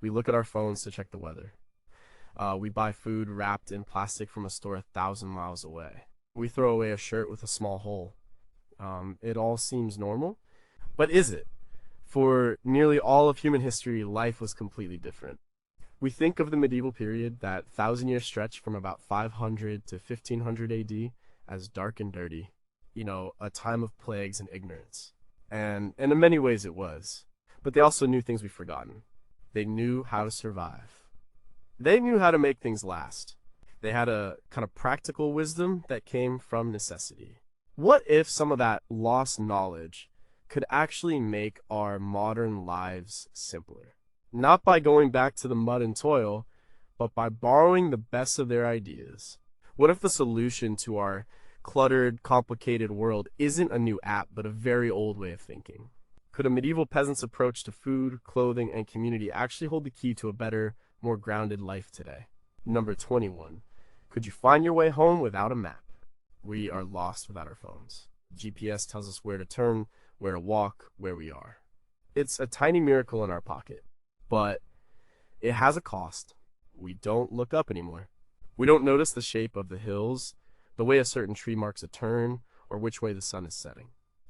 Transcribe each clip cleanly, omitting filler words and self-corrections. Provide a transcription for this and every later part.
We look at our phones to check the weather. We buy food wrapped in plastic from a store 1,000 miles away. We throw away a shirt with a small hole. It all seems normal, but is it? For nearly all of human history, life was completely different. We think of the medieval period, that thousand-year stretch from about 500 to 1500 AD, as dark and dirty. A time of plagues and ignorance. And in many ways it was. But they also knew things we've forgotten. They knew how to survive. They knew how to make things last. They had a kind of practical wisdom that came from necessity. What if some of that lost knowledge could actually make our modern lives simpler? Not by going back to the mud and toil, but by borrowing the best of their ideas. What if the solution to our cluttered, complicated world isn't a new app, but a very old way of thinking? Could a medieval peasant's approach to food, clothing, and community actually hold the key to a better, more grounded life today? Number 21. Could you find your way home without a map? We are lost without our phones. GPS tells us where to turn, where to walk, where we are. It's a tiny miracle in our pocket, but it has a cost. We don't look up anymore. We don't notice the shape of the hills, the way a certain tree marks a turn, or which way the sun is setting.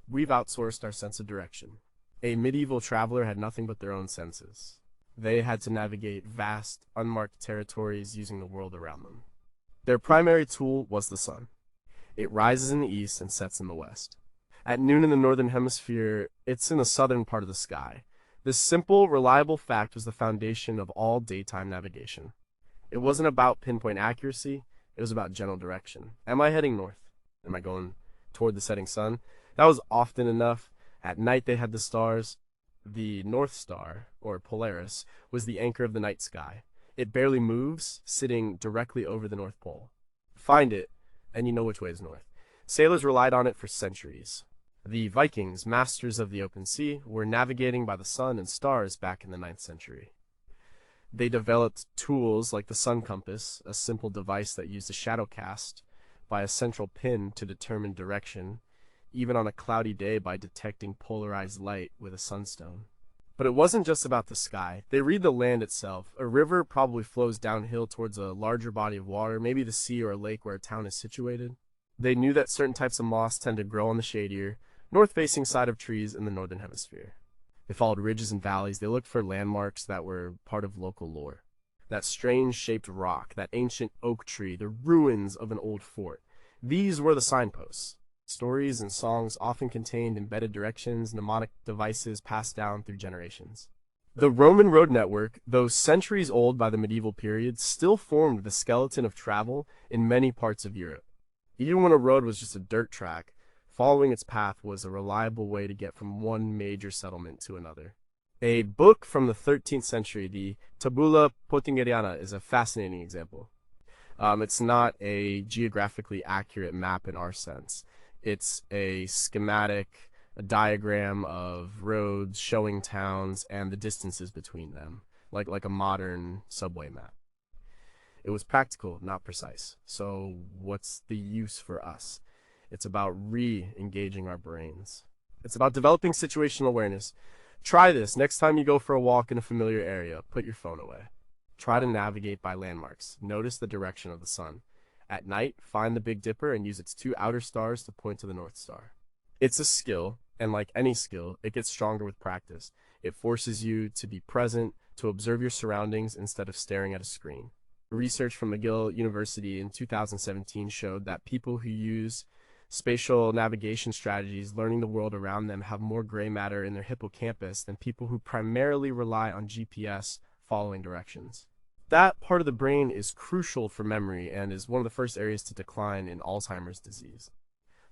We've outsourced our sense of direction. A medieval traveler had nothing but their own senses. They had to navigate vast, unmarked territories using the world around them. Their primary tool was the sun. It rises in the east and sets in the west. At noon in the northern hemisphere, it's in the southern part of the sky. This simple, reliable fact was the foundation of all daytime navigation. It wasn't about pinpoint accuracy, it was about general direction. Am I heading north? Am I going toward the setting sun? That was often enough. At night they had the stars. The North Star, or Polaris, was the anchor of the night sky. It barely moves, sitting directly over the North Pole. Find it, and you know which way is north. Sailors relied on it for centuries. The Vikings, masters of the open sea, were navigating by the sun and stars back in the 9th century. They developed tools like the sun compass, a simple device that used a shadow cast by a central pin to determine direction, even on a cloudy day by detecting polarized light with a sunstone. But it wasn't just about the sky. They read the land itself. A river probably flows downhill towards a larger body of water, maybe the sea or a lake where a town is situated. They knew that certain types of moss tend to grow on the shadier, north-facing side of trees in the northern hemisphere. They followed ridges and valleys. They looked for landmarks that were part of local lore. That strange-shaped rock, that ancient oak tree, the ruins of an old fort. These were the signposts. Stories and songs often contained embedded directions, mnemonic devices passed down through generations. The Roman road network, though centuries old by the medieval period, still formed the skeleton of travel in many parts of Europe. Even when a road was just a dirt track, following its path was a reliable way to get from one major settlement to another. A book from the 13th century, the Tabula Peutingeriana, is a fascinating example. It's not a geographically accurate map in our sense. It's a schematic, a diagram of roads showing towns and the distances between them, like a modern subway map. It was practical, not precise. So what's the use for us? It's about re-engaging our brains. It's about developing situational awareness. Try this next time you go for a walk in a familiar area. Put your phone away. Try to navigate by landmarks. Notice the direction of the sun. At night, find the Big Dipper and use its two outer stars to point to the North Star. It's a skill, and like any skill, it gets stronger with practice. It forces you to be present, to observe your surroundings instead of staring at a screen. Research from McGill University in 2017 showed that people who use spatial navigation strategies, learning the world around them, have more gray matter in their hippocampus than people who primarily rely on GPS following directions. That part of the brain is crucial for memory and is one of the first areas to decline in Alzheimer's disease.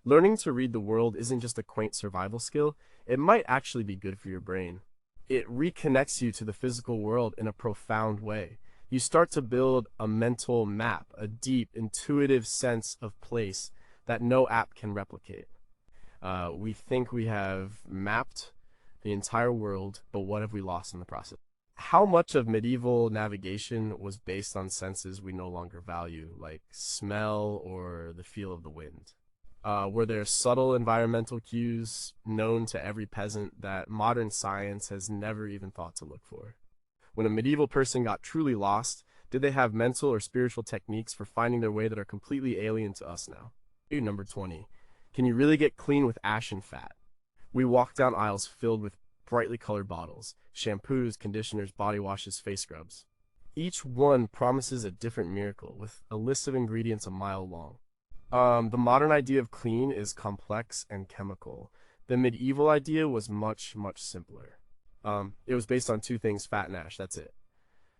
Learning to read the world isn't just a quaint survival skill, it might actually be good for your brain. It reconnects you to the physical world in a profound way. You start to build a mental map, a deep, intuitive sense of place that no app can replicate. We think we have mapped the entire world, but what have we lost in the process? How much of medieval navigation was based on senses we no longer value, like smell or the feel of the wind? Were there subtle environmental cues known to every peasant that modern science has never even thought to look for? When a medieval person got truly lost, did they have mental or spiritual techniques for finding their way that are completely alien to us now? Number 20. Can you really get clean with ash and fat? We walked down aisles filled with brightly colored bottles, shampoos, conditioners, body washes, face scrubs. Each one promises a different miracle, with a list of ingredients a mile long. The modern idea of clean is complex and chemical. The medieval idea was much, much simpler. It was based on two things, fat and ash, that's it.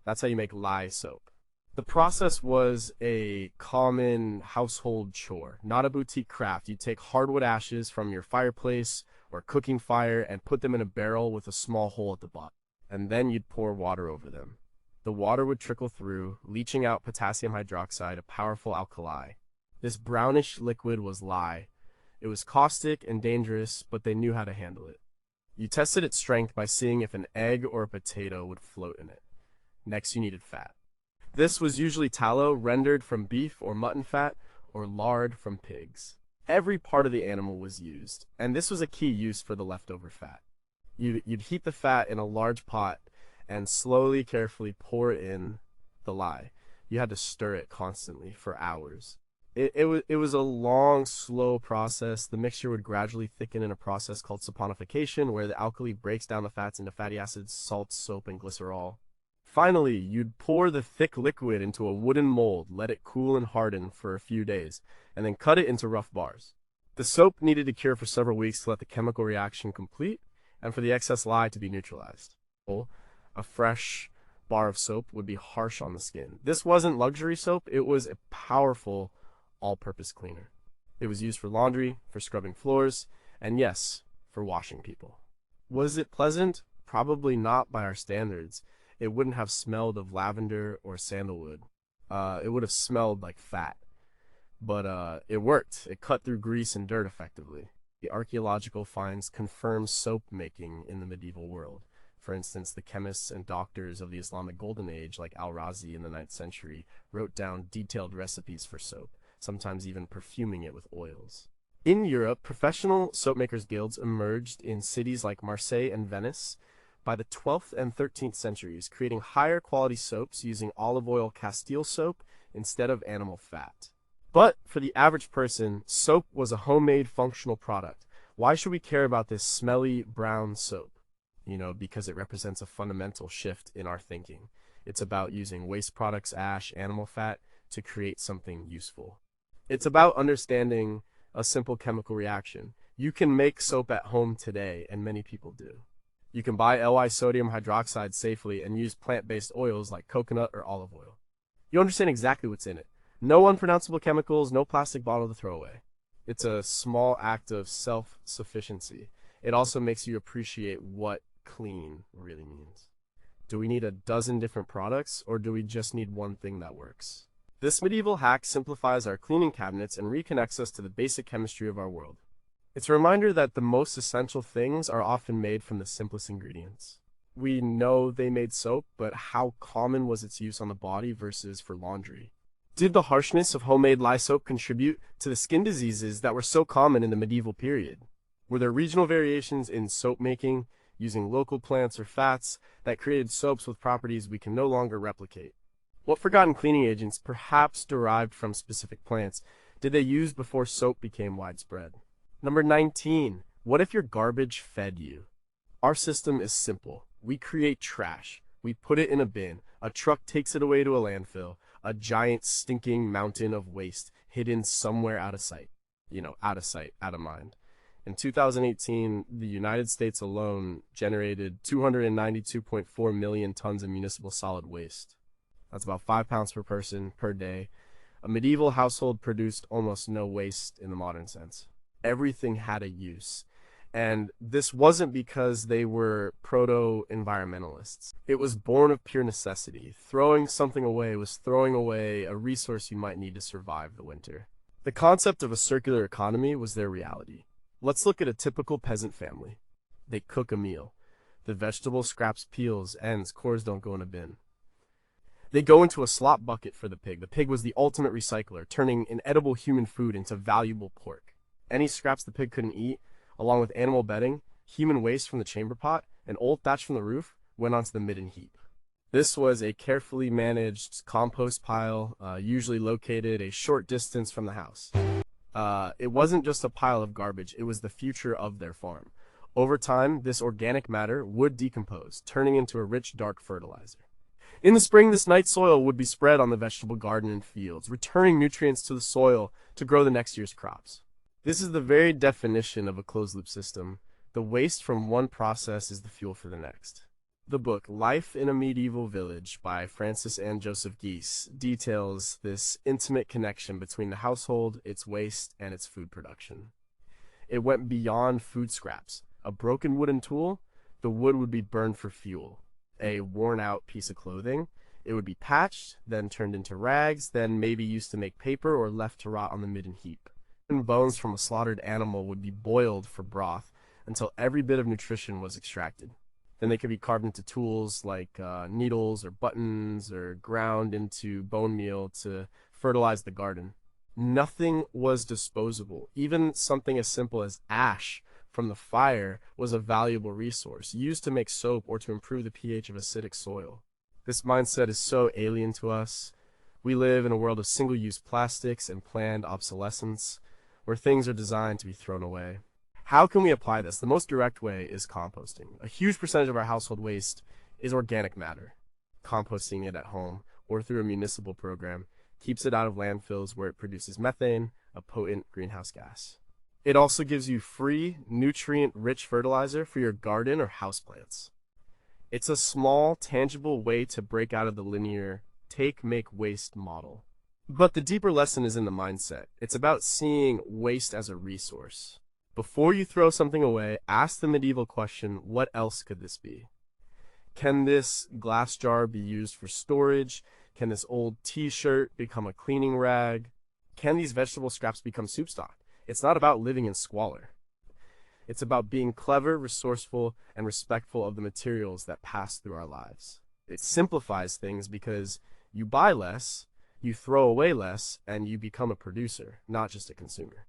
That's how you make lye soap. The process was a common household chore, not a boutique craft. You'd take hardwood ashes from your fireplace or cooking fire and put them in a barrel with a small hole at the bottom. And then you'd pour water over them. The water would trickle through, leaching out potassium hydroxide, a powerful alkali. This brownish liquid was lye. It was caustic and dangerous, but they knew how to handle it. You tested its strength by seeing if an egg or a potato would float in it. Next, you needed fat. This was usually tallow rendered from beef or mutton fat, or lard from pigs. Every part of the animal was used, and this was a key use for the leftover fat. You'd heat the fat in a large pot and slowly, carefully pour in the lye. You had to stir it constantly for hours. It was a long, slow process. The mixture would gradually thicken in a process called saponification, where the alkali breaks down the fats into fatty acids, salts, soap, and glycerol. Finally, you'd pour the thick liquid into a wooden mold, let it cool and harden for a few days, and then cut it into rough bars. The soap needed to cure for several weeks to let the chemical reaction complete, and for the excess lye to be neutralized. A fresh bar of soap would be harsh on the skin. This wasn't luxury soap, it was a powerful all-purpose cleaner. It was used for laundry, for scrubbing floors, and yes, for washing people. Was it pleasant? Probably not by our standards. It wouldn't have smelled of lavender or sandalwood. It would have smelled like fat. But it worked. It cut through grease and dirt effectively. The archaeological finds confirm soap making in the medieval world. For instance, the chemists and doctors of the Islamic Golden Age, like Al-Razi in the 9th century, wrote down detailed recipes for soap, sometimes even perfuming it with oils. In Europe, professional soap makers' guilds emerged in cities like Marseille and Venice by the 12th and 13th centuries, creating higher quality soaps using olive oil Castile soap instead of animal fat. But for the average person, soap was a homemade functional product. Why should we care about this smelly brown soap? Because it represents a fundamental shift in our thinking. It's about using waste products, ash, animal fat to create something useful. It's about understanding a simple chemical reaction. You can make soap at home today, and many people do. You can buy Ly sodium hydroxide safely and use plant-based oils like coconut or olive oil. You understand exactly what's in it. No unpronounceable chemicals, no plastic bottle to throw away. It's a small act of self-sufficiency. It also makes you appreciate what clean really means. Do we need a dozen different products, or do we just need one thing that works? This medieval hack simplifies our cleaning cabinets and reconnects us to the basic chemistry of our world. It's a reminder that the most essential things are often made from the simplest ingredients. We know they made soap, but how common was its use on the body versus for laundry? Did the harshness of homemade lye soap contribute to the skin diseases that were so common in the medieval period? Were there regional variations in soap making, using local plants or fats, that created soaps with properties we can no longer replicate? What forgotten cleaning agents, perhaps derived from specific plants, did they use before soap became widespread? Number 19. What if your garbage fed you? Our system is simple. We create trash. We put it in a bin. A truck takes it away to a landfill. A giant stinking mountain of waste hidden somewhere out of sight. Out of sight, out of mind. In 2018, the United States alone generated 292.4 million tons of municipal solid waste. That's about 5 pounds per person per day. A medieval household produced almost no waste in the modern sense. Everything had a use. And this wasn't because they were proto-environmentalists. It was born of pure necessity. Throwing something away was throwing away a resource you might need to survive the winter. The concept of a circular economy was their reality. Let's look at a typical peasant family. They cook a meal. The vegetable scraps, peels, ends, cores don't go in a bin. They go into a slop bucket for the pig. The pig was the ultimate recycler, turning inedible human food into valuable pork. Any scraps the pig couldn't eat, along with animal bedding, human waste from the chamber pot, and old thatch from the roof, went onto the midden heap. This was a carefully managed compost pile, usually located a short distance from the house. It wasn't just a pile of garbage, it was the future of their farm. Over time, this organic matter would decompose, turning into a rich, dark fertilizer. In the spring, this night soil would be spread on the vegetable garden and fields, returning nutrients to the soil to grow the next year's crops. This is the very definition of a closed-loop system. The waste from one process is the fuel for the next. The book Life in a Medieval Village by Francis and Joseph Geese details this intimate connection between the household, its waste, and its food production. It went beyond food scraps. A broken wooden tool, the wood would be burned for fuel. A worn-out piece of clothing, it would be patched, then turned into rags, then maybe used to make paper or left to rot on the midden heap. And bones from a slaughtered animal would be boiled for broth until every bit of nutrition was extracted. Then they could be carved into tools like needles or buttons or ground into bone meal to fertilize the garden. Nothing was disposable. Even something as simple as ash from the fire was a valuable resource, used to make soap or to improve the pH of acidic soil. This mindset is so alien to us. We live in a world of single-use plastics and planned obsolescence, where things are designed to be thrown away. How can we apply this? The most direct way is composting. A huge percentage of our household waste is organic matter. Composting it at home or through a municipal program keeps it out of landfills where it produces methane, a potent greenhouse gas. It also gives you free, nutrient-rich fertilizer for your garden or houseplants. It's a small, tangible way to break out of the linear take, make, waste model. But the deeper lesson is in the mindset. It's about seeing waste as a resource. Before you throw something away, ask the medieval question, what else could this be? Can this glass jar be used for storage? Can this old t-shirt become a cleaning rag? Can these vegetable scraps become soup stock? It's not about living in squalor. It's about being clever, resourceful, and respectful of the materials that pass through our lives. It simplifies things because you buy less, you throw away less, and you become a producer, not just a consumer.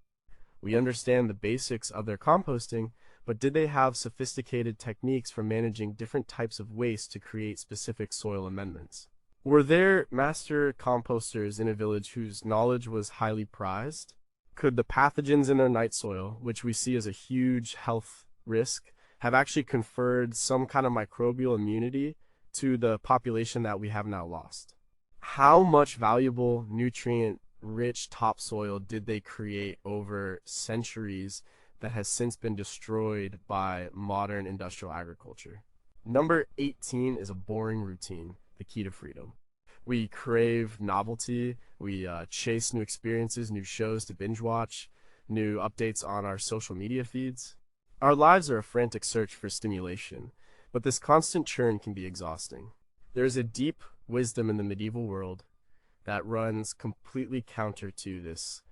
We understand the basics of their composting, but did they have sophisticated techniques for managing different types of waste to create specific soil amendments? Were there master composters in a village whose knowledge was highly prized? Could the pathogens in their night soil, which we see as a huge health risk, have actually conferred some kind of microbial immunity to the population that we have now lost? How much valuable nutrient-rich topsoil did they create over centuries that has since been destroyed by modern industrial agriculture? Number 18 is a boring routine, the key to freedom. We crave novelty, we chase new experiences, new shows to binge watch, new updates on our social media feeds. Our lives are a frantic search for stimulation, but this constant churn can be exhausting. There is a deep wisdom in the medieval world that runs completely counter to this,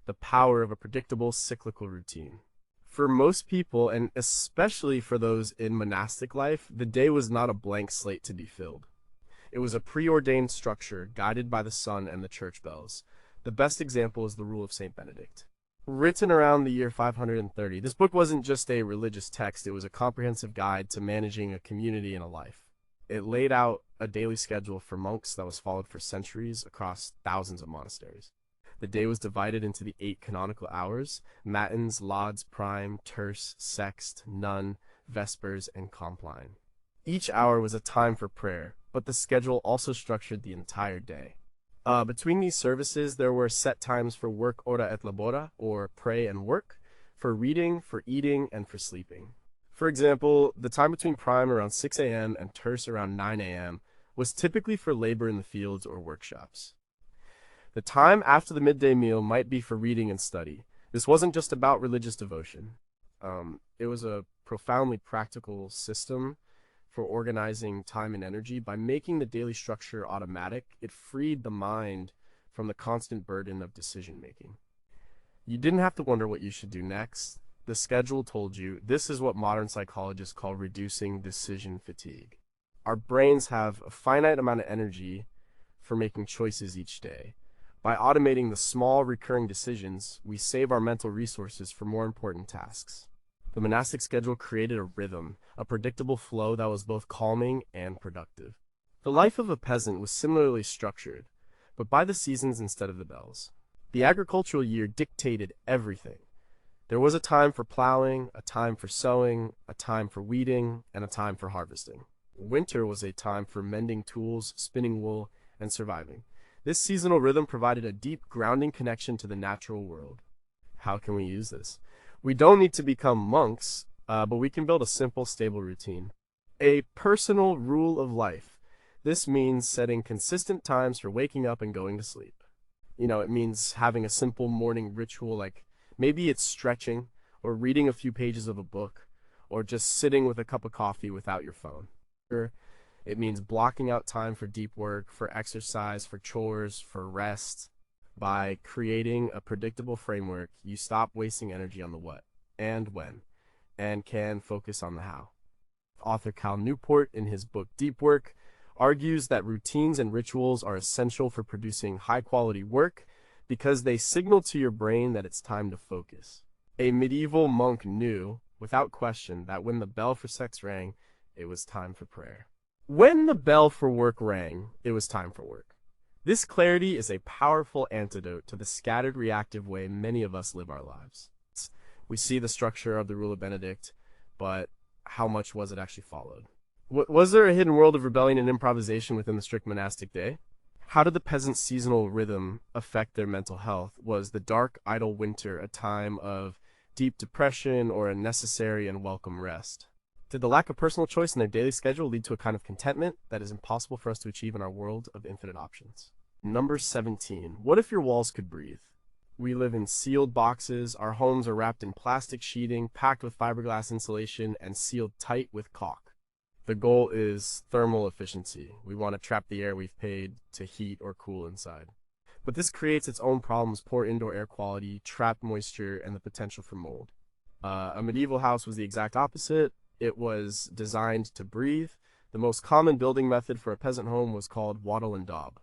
the power of a predictable cyclical routine. For most people, and especially for those in monastic life, the day was not a blank slate to be filled. It was a preordained structure guided by the sun and the church bells. The best example is the Rule of St. Benedict. Written around the year 530, this book wasn't just a religious text, it was a comprehensive guide to managing a community and a life. It laid out a daily schedule for monks that was followed for centuries across thousands of monasteries. The day was divided into the 8 canonical hours: matins, lauds, prime, terce, sext, none, vespers, and compline. Each hour was a time for prayer, but the schedule also structured the entire day. Between these services, there were set times for work, ora et labora, or pray and work, for reading, for eating, and for sleeping. For example, the time between prime around 6 a.m. and terce around 9 a.m. was typically for labor in the fields or workshops. The time after the midday meal might be for reading and study. This wasn't just about religious devotion. It was a profoundly practical system for organizing time and energy. By making the daily structure automatic, it freed the mind from the constant burden of decision-making. You didn't have to wonder what you should do next. The schedule told you. This is what modern psychologists call reducing decision fatigue. Our brains have a finite amount of energy for making choices each day. By automating the small recurring decisions, we save our mental resources for more important tasks. The monastic schedule created a rhythm, a predictable flow that was both calming and productive. The life of a peasant was similarly structured, but by the seasons instead of the bells. The agricultural year dictated everything. There was a time for plowing, a time for sowing, a time for weeding, and a time for harvesting. Winter was a time for mending tools, spinning wool, and surviving. This seasonal rhythm provided a deep grounding connection to the natural world. How can we use this? We don't need to become monks, but we can build a simple, stable routine. A personal rule of life. This means setting consistent times for waking up and going to sleep. It means having a simple morning ritual, like maybe it's stretching, or reading a few pages of a book, or just sitting with a cup of coffee without your phone. It means blocking out time for deep work, for exercise, for chores, for rest. By creating a predictable framework, you stop wasting energy on the what and when, and can focus on the how. Author Cal Newport, in his book Deep Work, argues that routines and rituals are essential for producing high-quality work because they signal to your brain that it's time to focus. A medieval monk knew, without question, that when the bell for sex rang, it was time for prayer. When the bell for work rang, it was time for work. This clarity is a powerful antidote to the scattered, reactive way many of us live our lives. We see the structure of the Rule of Benedict, but how much was it actually followed? Was there a hidden world of rebellion and improvisation within the strict monastic day? How did the peasants' seasonal rhythm affect their mental health? Was the dark, idle winter a time of deep depression or a necessary and welcome rest? Did the lack of personal choice in their daily schedule lead to a kind of contentment that is impossible for us to achieve in our world of infinite options? Number 17. What if your walls could breathe? We live in sealed boxes, our homes are wrapped in plastic sheeting, packed with fiberglass insulation, and sealed tight with caulk. The goal is thermal efficiency. We want to trap the air we've paid to heat or cool inside. But this creates its own problems: poor indoor air quality, trapped moisture, and the potential for mold. A medieval house was the exact opposite. It was designed to breathe. The most common building method for a peasant home was called wattle and daub.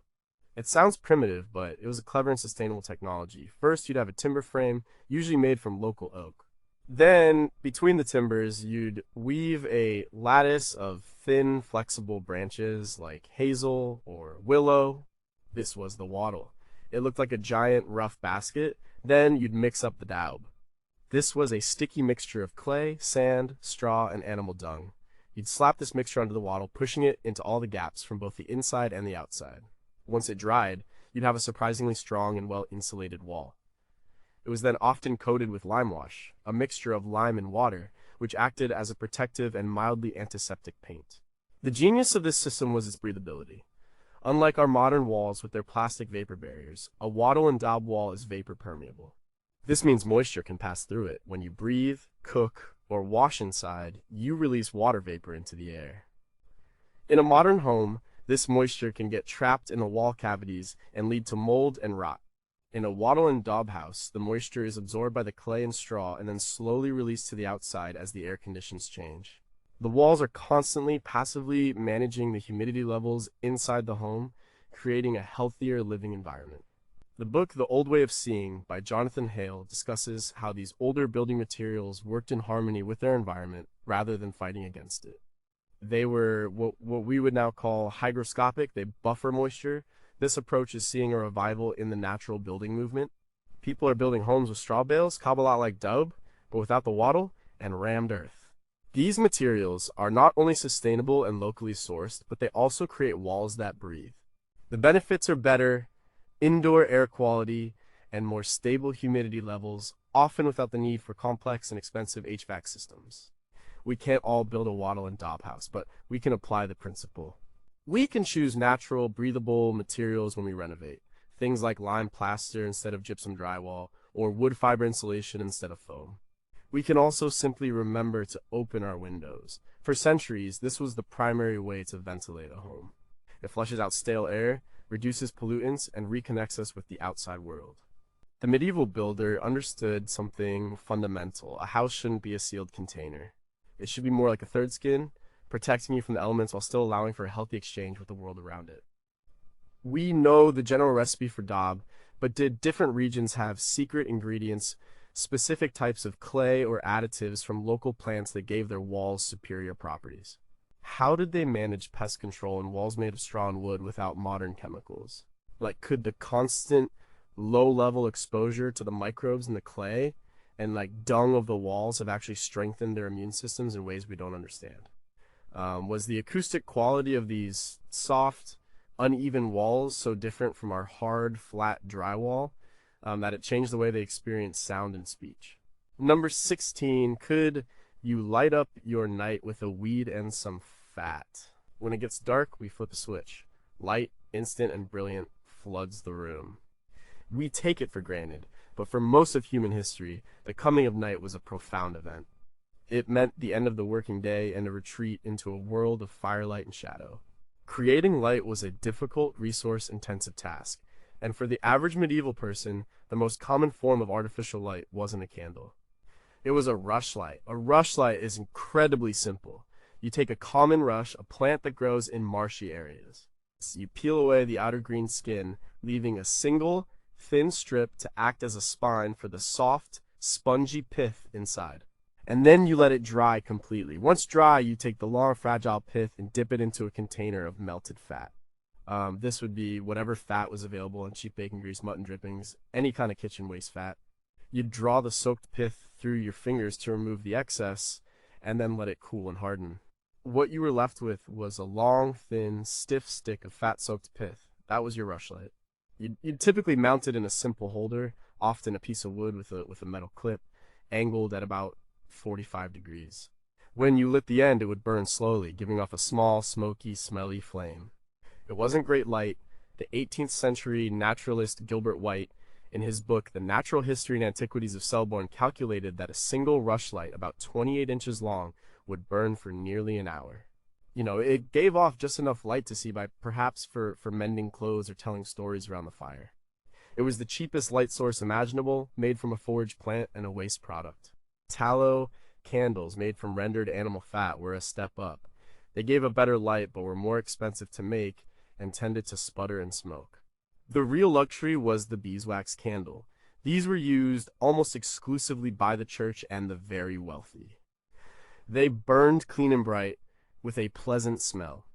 It sounds primitive, but it was a clever and sustainable technology. First, you'd have a timber frame, usually made from local oak. Then, between the timbers, you'd weave a lattice of thin, flexible branches like hazel or willow. This was the wattle. It looked like a giant, rough basket. Then you'd mix up the daub. This was a sticky mixture of clay, sand, straw, and animal dung. You'd slap this mixture onto the wattle, pushing it into all the gaps from both the inside and the outside. Once it dried, you'd have a surprisingly strong and well-insulated wall. It was then often coated with lime wash, a mixture of lime and water, which acted as a protective and mildly antiseptic paint. The genius of this system was its breathability. Unlike our modern walls with their plastic vapor barriers, a wattle and daub wall is vapor permeable. This means moisture can pass through it. When you breathe, cook, or wash inside, you release water vapor into the air. In a modern home, this moisture can get trapped in the wall cavities and lead to mold and rot. In a wattle and daub house, the moisture is absorbed by the clay and straw and then slowly released to the outside as the air conditions change. The walls are constantly, passively managing the humidity levels inside the home, creating a healthier living environment. The book The Old Way of Seeing by Jonathan Hale discusses how these older building materials worked in harmony with their environment rather than fighting against it. They were what we would now call hygroscopic. They buffer moisture. This approach is seeing a revival in the natural building movement. People are building homes with straw bales, Kabbalah like daub, but without the wattle and rammed earth. These materials are not only sustainable and locally sourced, but they also create walls that breathe. The benefits are better indoor air quality and more stable humidity levels, often without the need for complex and expensive HVAC systems. We can't all build a wattle and daub house, but we can apply the principle. We can choose natural, breathable materials when we renovate. Things like lime plaster instead of gypsum drywall, or wood fiber insulation instead of foam. We can also simply remember to open our windows. For centuries, this was the primary way to ventilate a home. It flushes out stale air, reduces pollutants, and reconnects us with the outside world. The medieval builder understood something fundamental. A house shouldn't be a sealed container. It should be more like a third skin, protecting you from the elements while still allowing for a healthy exchange with the world around it. We know the general recipe for daub, but did different regions have secret ingredients, specific types of clay or additives from local plants that gave their walls superior properties? How did they manage pest control in walls made of straw and wood without modern chemicals? Like, could the constant low-level exposure to the microbes in the clay and like dung of the walls have actually strengthened their immune systems in ways we don't understand? Was the acoustic quality of these soft, uneven walls so different from our hard, flat drywall that it changed the way they experience sound and speech? Number 16, could you light up your night with a weed and some fat? When it gets dark, we flip a switch. Light, instant and brilliant, floods the room. We take it for granted, but for most of human history, the coming of night was a profound event. It meant the end of the working day and a retreat into a world of firelight and shadow. Creating light was a difficult, resource-intensive task, and for the average medieval person, the most common form of artificial light wasn't a candle. It was a rushlight. A rushlight is incredibly simple. You take a common rush, a plant that grows in marshy areas. So you peel away the outer green skin, leaving a single, thin strip to act as a spine for the soft, spongy pith inside. And then you let it dry completely. Once dry, you take the long, fragile pith and dip it into a container of melted fat. This would be whatever fat was available in cheap bacon grease, mutton drippings, any kind of kitchen waste fat. You'd draw the soaked pith through your fingers to remove the excess, and then let it cool and harden. What you were left with was a long, thin, stiff stick of fat-soaked pith. That was your rushlight. You'd typically mount it in a simple holder, often a piece of wood with a metal clip, angled at about 45 degrees. When you lit the end, it would burn slowly, giving off a small, smoky, smelly flame. It wasn't great light. The 18th century naturalist Gilbert White, in his book The Natural History and Antiquities of Selborne, calculated that a single rushlight, about 28 inches long, would burn for nearly an hour. You know, it gave off just enough light to see by, perhaps for mending clothes or telling stories around the fire. It was the cheapest light source imaginable, made from a foraged plant and a waste product. Tallow candles made from rendered animal fat were a step up. They gave a better light but were more expensive to make and tended to sputter and smoke. The real luxury was the beeswax candle. These were used almost exclusively by the church and the very wealthy. They burned clean and bright, with a pleasant smell.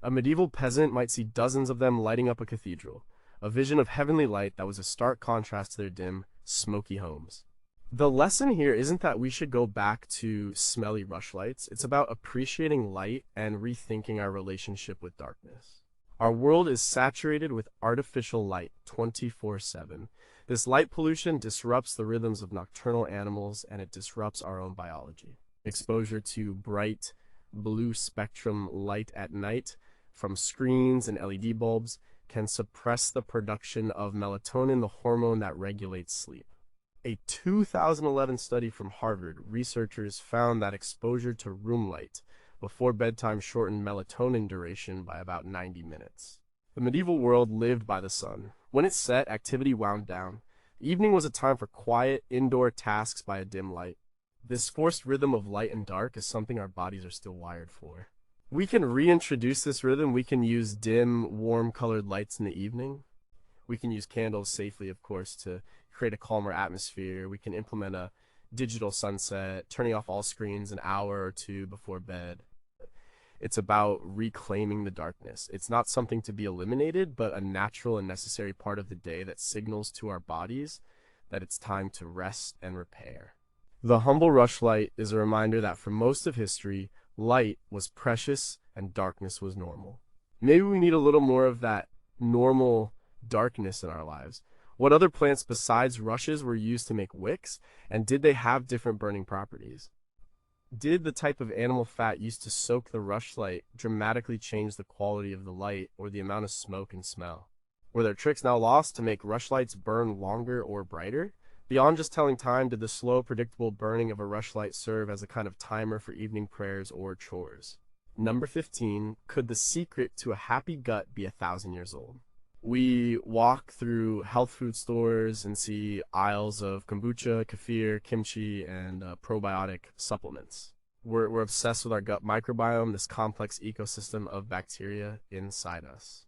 A medieval peasant might see dozens of them lighting up a cathedral, a vision of heavenly light that was a stark contrast to their dim, smoky homes. The lesson here isn't that we should go back to smelly rushlights. It's about appreciating light and rethinking our relationship with darkness. Our world is saturated with artificial light 24/7. This light pollution disrupts the rhythms of nocturnal animals, and it disrupts our own biology. Exposure to bright, blue spectrum light at night from screens and LED bulbs can suppress the production of melatonin, the hormone that regulates sleep. A 2011 study from Harvard, researchers found that exposure to room light before bedtime shortened melatonin duration by about 90 minutes. The medieval world lived by the sun. When it set, activity wound down. The evening was a time for quiet, indoor tasks by a dim light. This forced rhythm of light and dark is something our bodies are still wired for. We can reintroduce this rhythm. We can use dim, warm-colored lights in the evening. We can use candles safely, of course, to create a calmer atmosphere. We can implement a digital sunset, turning off all screens an hour or two before bed. It's about reclaiming the darkness. It's not something to be eliminated, but a natural and necessary part of the day that signals to our bodies that it's time to rest and repair. The humble rushlight is a reminder that for most of history, light was precious and darkness was normal. Maybe we need a little more of that normal darkness in our lives. What other plants besides rushes were used to make wicks, and did they have different burning properties? Did the type of animal fat used to soak the rushlight dramatically change the quality of the light or the amount of smoke and smell? Were there tricks now lost to make rushlights burn longer or brighter? Beyond just telling time, did the slow, predictable burning of a rushlight serve as a kind of timer for evening prayers or chores? Number 15, could the secret to a happy gut be 1,000 years old? We walk through health food stores and see aisles of kombucha, kefir, kimchi, and probiotic supplements. We're obsessed with our gut microbiome, this complex ecosystem of bacteria inside us.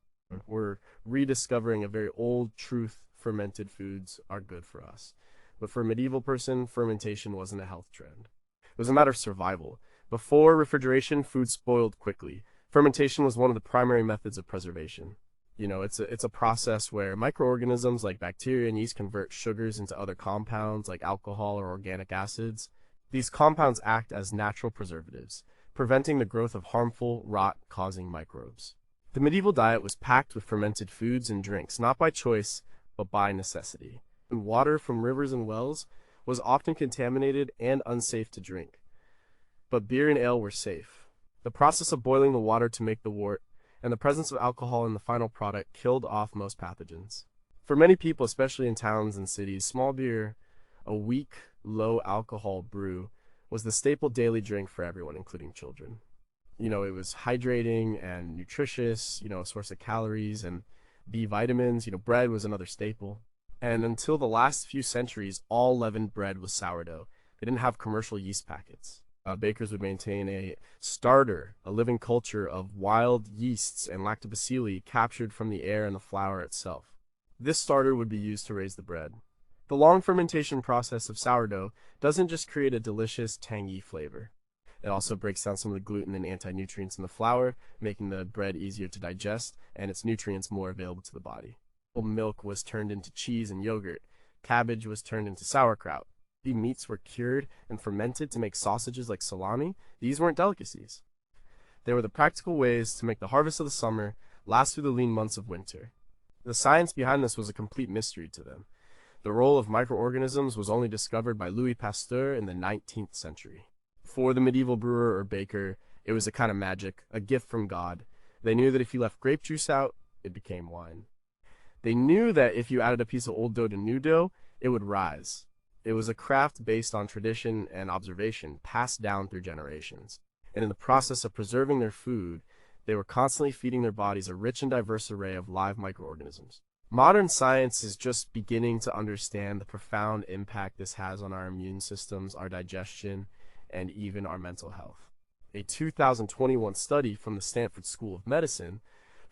We're rediscovering a very old truth: fermented foods are good for us. But for a medieval person, fermentation wasn't a health trend. It was a matter of survival. Before refrigeration, food spoiled quickly. Fermentation was one of the primary methods of preservation. It's a process where microorganisms like bacteria and yeast convert sugars into other compounds like alcohol or organic acids. These compounds act as natural preservatives, preventing the growth of harmful, rot-causing microbes. The medieval diet was packed with fermented foods and drinks, not by choice, but by necessity. And water from rivers and wells was often contaminated and unsafe to drink, but beer and ale were safe. The process of boiling the water to make the wort and the presence of alcohol in the final product killed off most pathogens. For many people, especially in towns and cities, small beer, a weak, low-alcohol brew, was the staple daily drink for everyone, including children. It was hydrating and nutritious, a source of calories and B vitamins. Bread was another staple. And until the last few centuries, all leavened bread was sourdough. They didn't have commercial yeast packets. Bakers would maintain a starter, a living culture of wild yeasts and lactobacilli captured from the air and the flour itself. This starter would be used to raise the bread. The long fermentation process of sourdough doesn't just create a delicious, tangy flavor. It also breaks down some of the gluten and anti-nutrients in the flour, making the bread easier to digest and its nutrients more available to the body. Milk was turned into cheese and yogurt. Cabbage was turned into sauerkraut. The meats were cured and fermented to make sausages like salami. These weren't delicacies. They were the practical ways to make the harvest of the summer last through the lean months of winter. The science behind this was a complete mystery to them. The role of microorganisms was only discovered by Louis Pasteur in the 19th century. For the medieval brewer or baker, it was a kind of magic, a gift from God. They knew that if you left grape juice out, it became wine. They knew that if you added a piece of old dough to new dough, it would rise. It was a craft based on tradition and observation, passed down through generations. And in the process of preserving their food, they were constantly feeding their bodies a rich and diverse array of live microorganisms. Modern science is just beginning to understand the profound impact this has on our immune systems, our digestion, and even our mental health. A 2021 study from the Stanford School of Medicine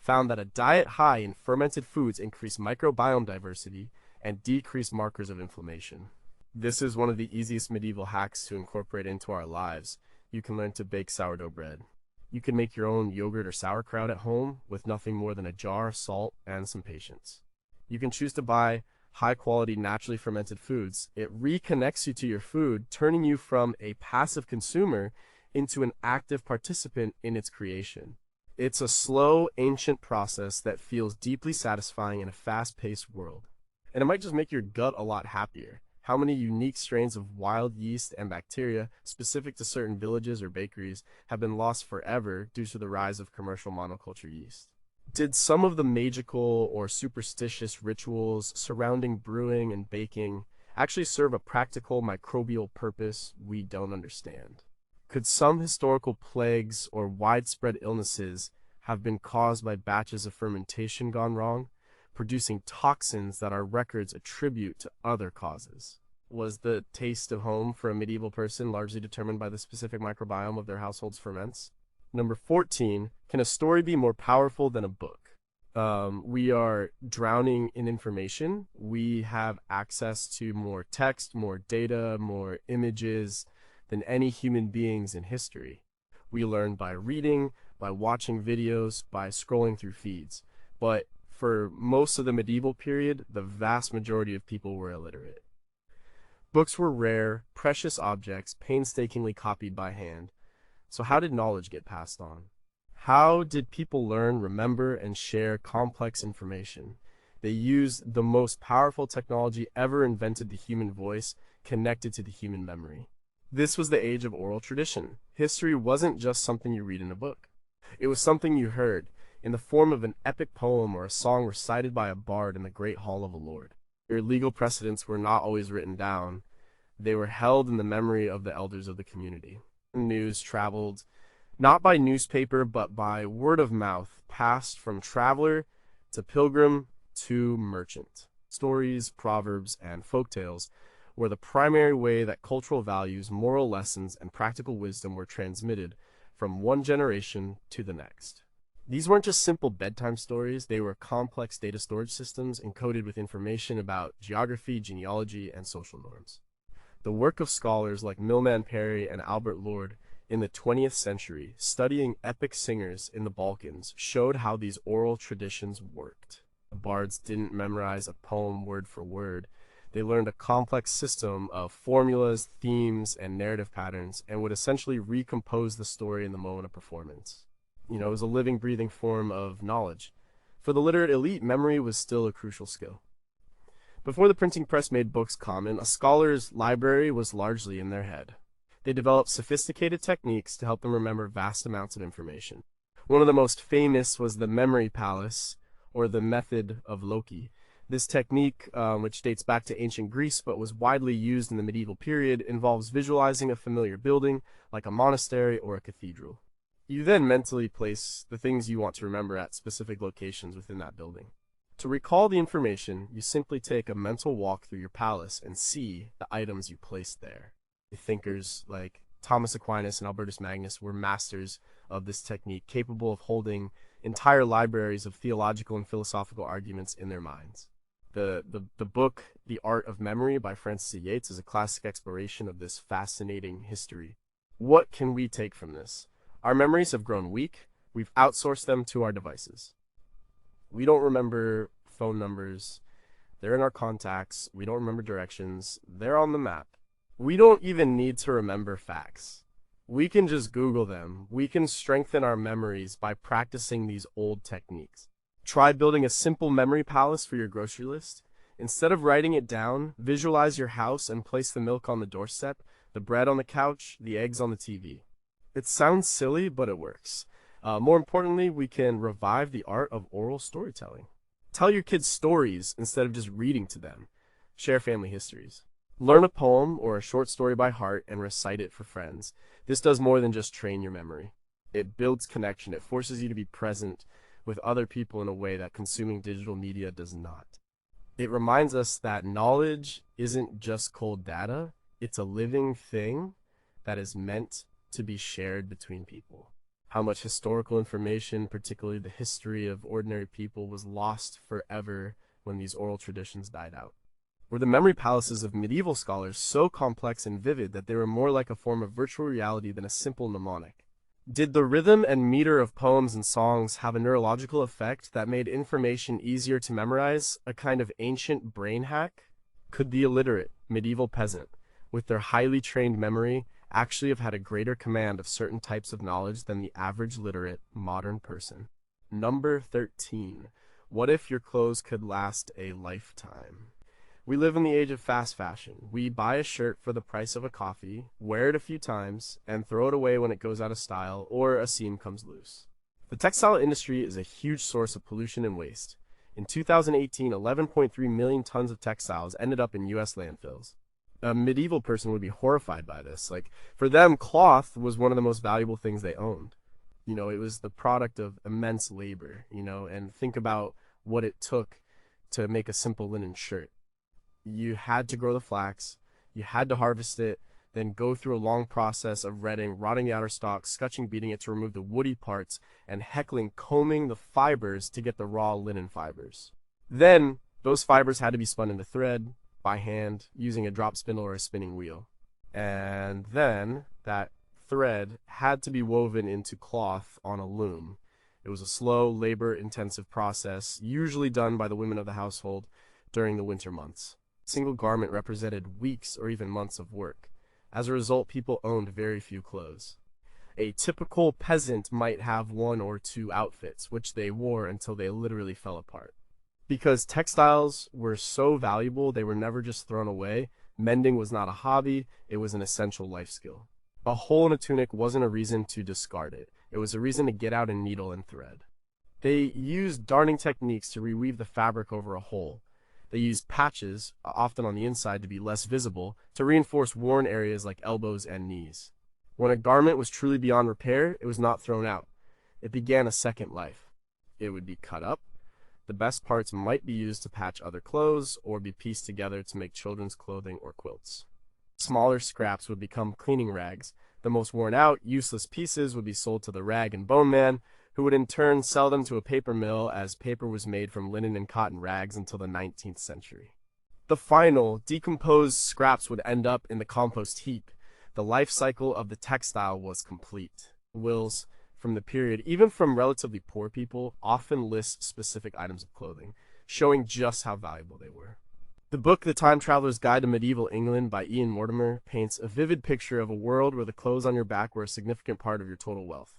found that a diet high in fermented foods increased microbiome diversity and decreased markers of inflammation. This is one of the easiest medieval hacks to incorporate into our lives. You can learn to bake sourdough bread. You can make your own yogurt or sauerkraut at home with nothing more than a jar, salt, and some patience. You can choose to buy high-quality, naturally fermented foods. It reconnects you to your food, turning you from a passive consumer into an active participant in its creation. It's a slow, ancient process that feels deeply satisfying in a fast-paced world. And it might just make your gut a lot happier. How many unique strains of wild yeast and bacteria specific to certain villages or bakeries have been lost forever due to the rise of commercial monoculture yeast? Did some of the magical or superstitious rituals surrounding brewing and baking actually serve a practical microbial purpose we don't understand? Could some historical plagues or widespread illnesses have been caused by batches of fermentation gone wrong, producing toxins that our records attribute to other causes? Was the taste of home for a medieval person largely determined by the specific microbiome of their household's ferments? Number 14, can a story be more powerful than a book? We are drowning in information. We have access to more text, more data, more images than any human beings in history. We learn by reading, by watching videos, by scrolling through feeds. But for most of the medieval period, the vast majority of people were illiterate. Books were rare, precious objects, painstakingly copied by hand. So how did knowledge get passed on? How did people learn, remember, and share complex information? They used the most powerful technology ever invented, the human voice, connected to the human memory. This was the age of oral tradition. History wasn't just something you read in a book. It was something you heard, in the form of an epic poem or a song recited by a bard in the great hall of a lord. Your legal precedents were not always written down. They were held in the memory of the elders of the community. News traveled not by newspaper, but by word of mouth, passed from traveler to pilgrim to merchant. Stories, proverbs, and folktales were the primary way that cultural values, moral lessons, and practical wisdom were transmitted from one generation to the next. These weren't just simple bedtime stories, they were complex data storage systems encoded with information about geography, genealogy, and social norms. The work of scholars like Milman Parry and Albert Lord In the 20th century, studying epic singers in the Balkans showed how these oral traditions worked. The bards didn't memorize a poem word for word. They learned a complex system of formulas, themes, and narrative patterns, and would essentially recompose the story in the moment of performance. It was a living, breathing form of knowledge. For the literate elite, memory was still a crucial skill. Before the printing press made books common, a scholar's library was largely in their head. They developed sophisticated techniques to help them remember vast amounts of information. One of the most famous was the memory palace, or the method of Loki. This technique, which dates back to ancient Greece but was widely used in the medieval period, involves visualizing a familiar building, like a monastery or a cathedral. You then mentally place the things you want to remember at specific locations within that building. To recall the information, you simply take a mental walk through your palace and see the items you placed there. Thinkers like Thomas Aquinas and Albertus Magnus were masters of this technique, capable of holding entire libraries of theological and philosophical arguments in their minds. The book, The Art of Memory by Francis C. Yates, is a classic exploration of this fascinating history. What can we take from this? Our memories have grown weak. We've outsourced them to our devices. We don't remember phone numbers. They're in our contacts. We don't remember directions. They're on the map. We don't even need to remember facts. We can just Google them. We can strengthen our memories by practicing these old techniques. Try building a simple memory palace for your grocery list. Instead of writing it down, visualize your house and place the milk on the doorstep, the bread on the couch, the eggs on the TV. It sounds silly, but it works. More importantly, we can revive the art of oral storytelling. Tell your kids stories instead of just reading to them. Share family histories. Learn a poem or a short story by heart and recite it for friends. This does more than just train your memory. It builds connection. It forces you to be present with other people in a way that consuming digital media does not. It reminds us that knowledge isn't just cold data. It's a living thing that is meant to be shared between people. How much historical information, particularly the history of ordinary people, was lost forever when these oral traditions died out. Were the memory palaces of medieval scholars so complex and vivid that they were more like a form of virtual reality than a simple mnemonic? Did the rhythm and meter of poems and songs have a neurological effect that made information easier to memorize, a kind of ancient brain hack? Could the illiterate medieval peasant, with their highly trained memory, actually have had a greater command of certain types of knowledge than the average literate modern person? Number 13. What if your clothes could last a lifetime? We live in the age of fast fashion. We buy a shirt for the price of a coffee, wear it a few times, and throw it away when it goes out of style or a seam comes loose. The textile industry is a huge source of pollution and waste. In 2018, 11.3 million tons of textiles ended up in U.S. landfills. A medieval person would be horrified by this. For them, cloth was one of the most valuable things they owned. It was the product of immense labor, and think about what it took to make a simple linen shirt. You had to grow the flax, you had to harvest it, then go through a long process of retting, rotting the outer stalk, scutching, beating it to remove the woody parts, and heckling, combing the fibers to get the raw linen fibers. Then, those fibers had to be spun into thread, by hand, using a drop spindle or a spinning wheel. And then, that thread had to be woven into cloth on a loom. It was a slow, labor-intensive process, usually done by the women of the household during the winter months. A single garment represented weeks or even months of work. As a result, people owned very few clothes. A typical peasant might have one or two outfits, which they wore until they literally fell apart. Because textiles were so valuable, they were never just thrown away. Mending was not a hobby, it was an essential life skill. A hole in a tunic wasn't a reason to discard it. It was a reason to get out a needle and thread. They used darning techniques to reweave the fabric over a hole. They used patches, often on the inside to be less visible, to reinforce worn areas like elbows and knees. When a garment was truly beyond repair, it was not thrown out. It began a second life. It would be cut up. The best parts might be used to patch other clothes or be pieced together to make children's clothing or quilts. Smaller scraps would become cleaning rags. The most worn out, useless pieces would be sold to the rag and bone man, who would in turn sell them to a paper mill, as paper was made from linen and cotton rags until the 19th century. The final, decomposed scraps would end up in the compost heap. The life cycle of the textile was complete. Wills from the period, even from relatively poor people, often list specific items of clothing, showing just how valuable they were. The book The Time Traveler's Guide to Medieval England by Ian Mortimer paints a vivid picture of a world where the clothes on your back were a significant part of your total wealth.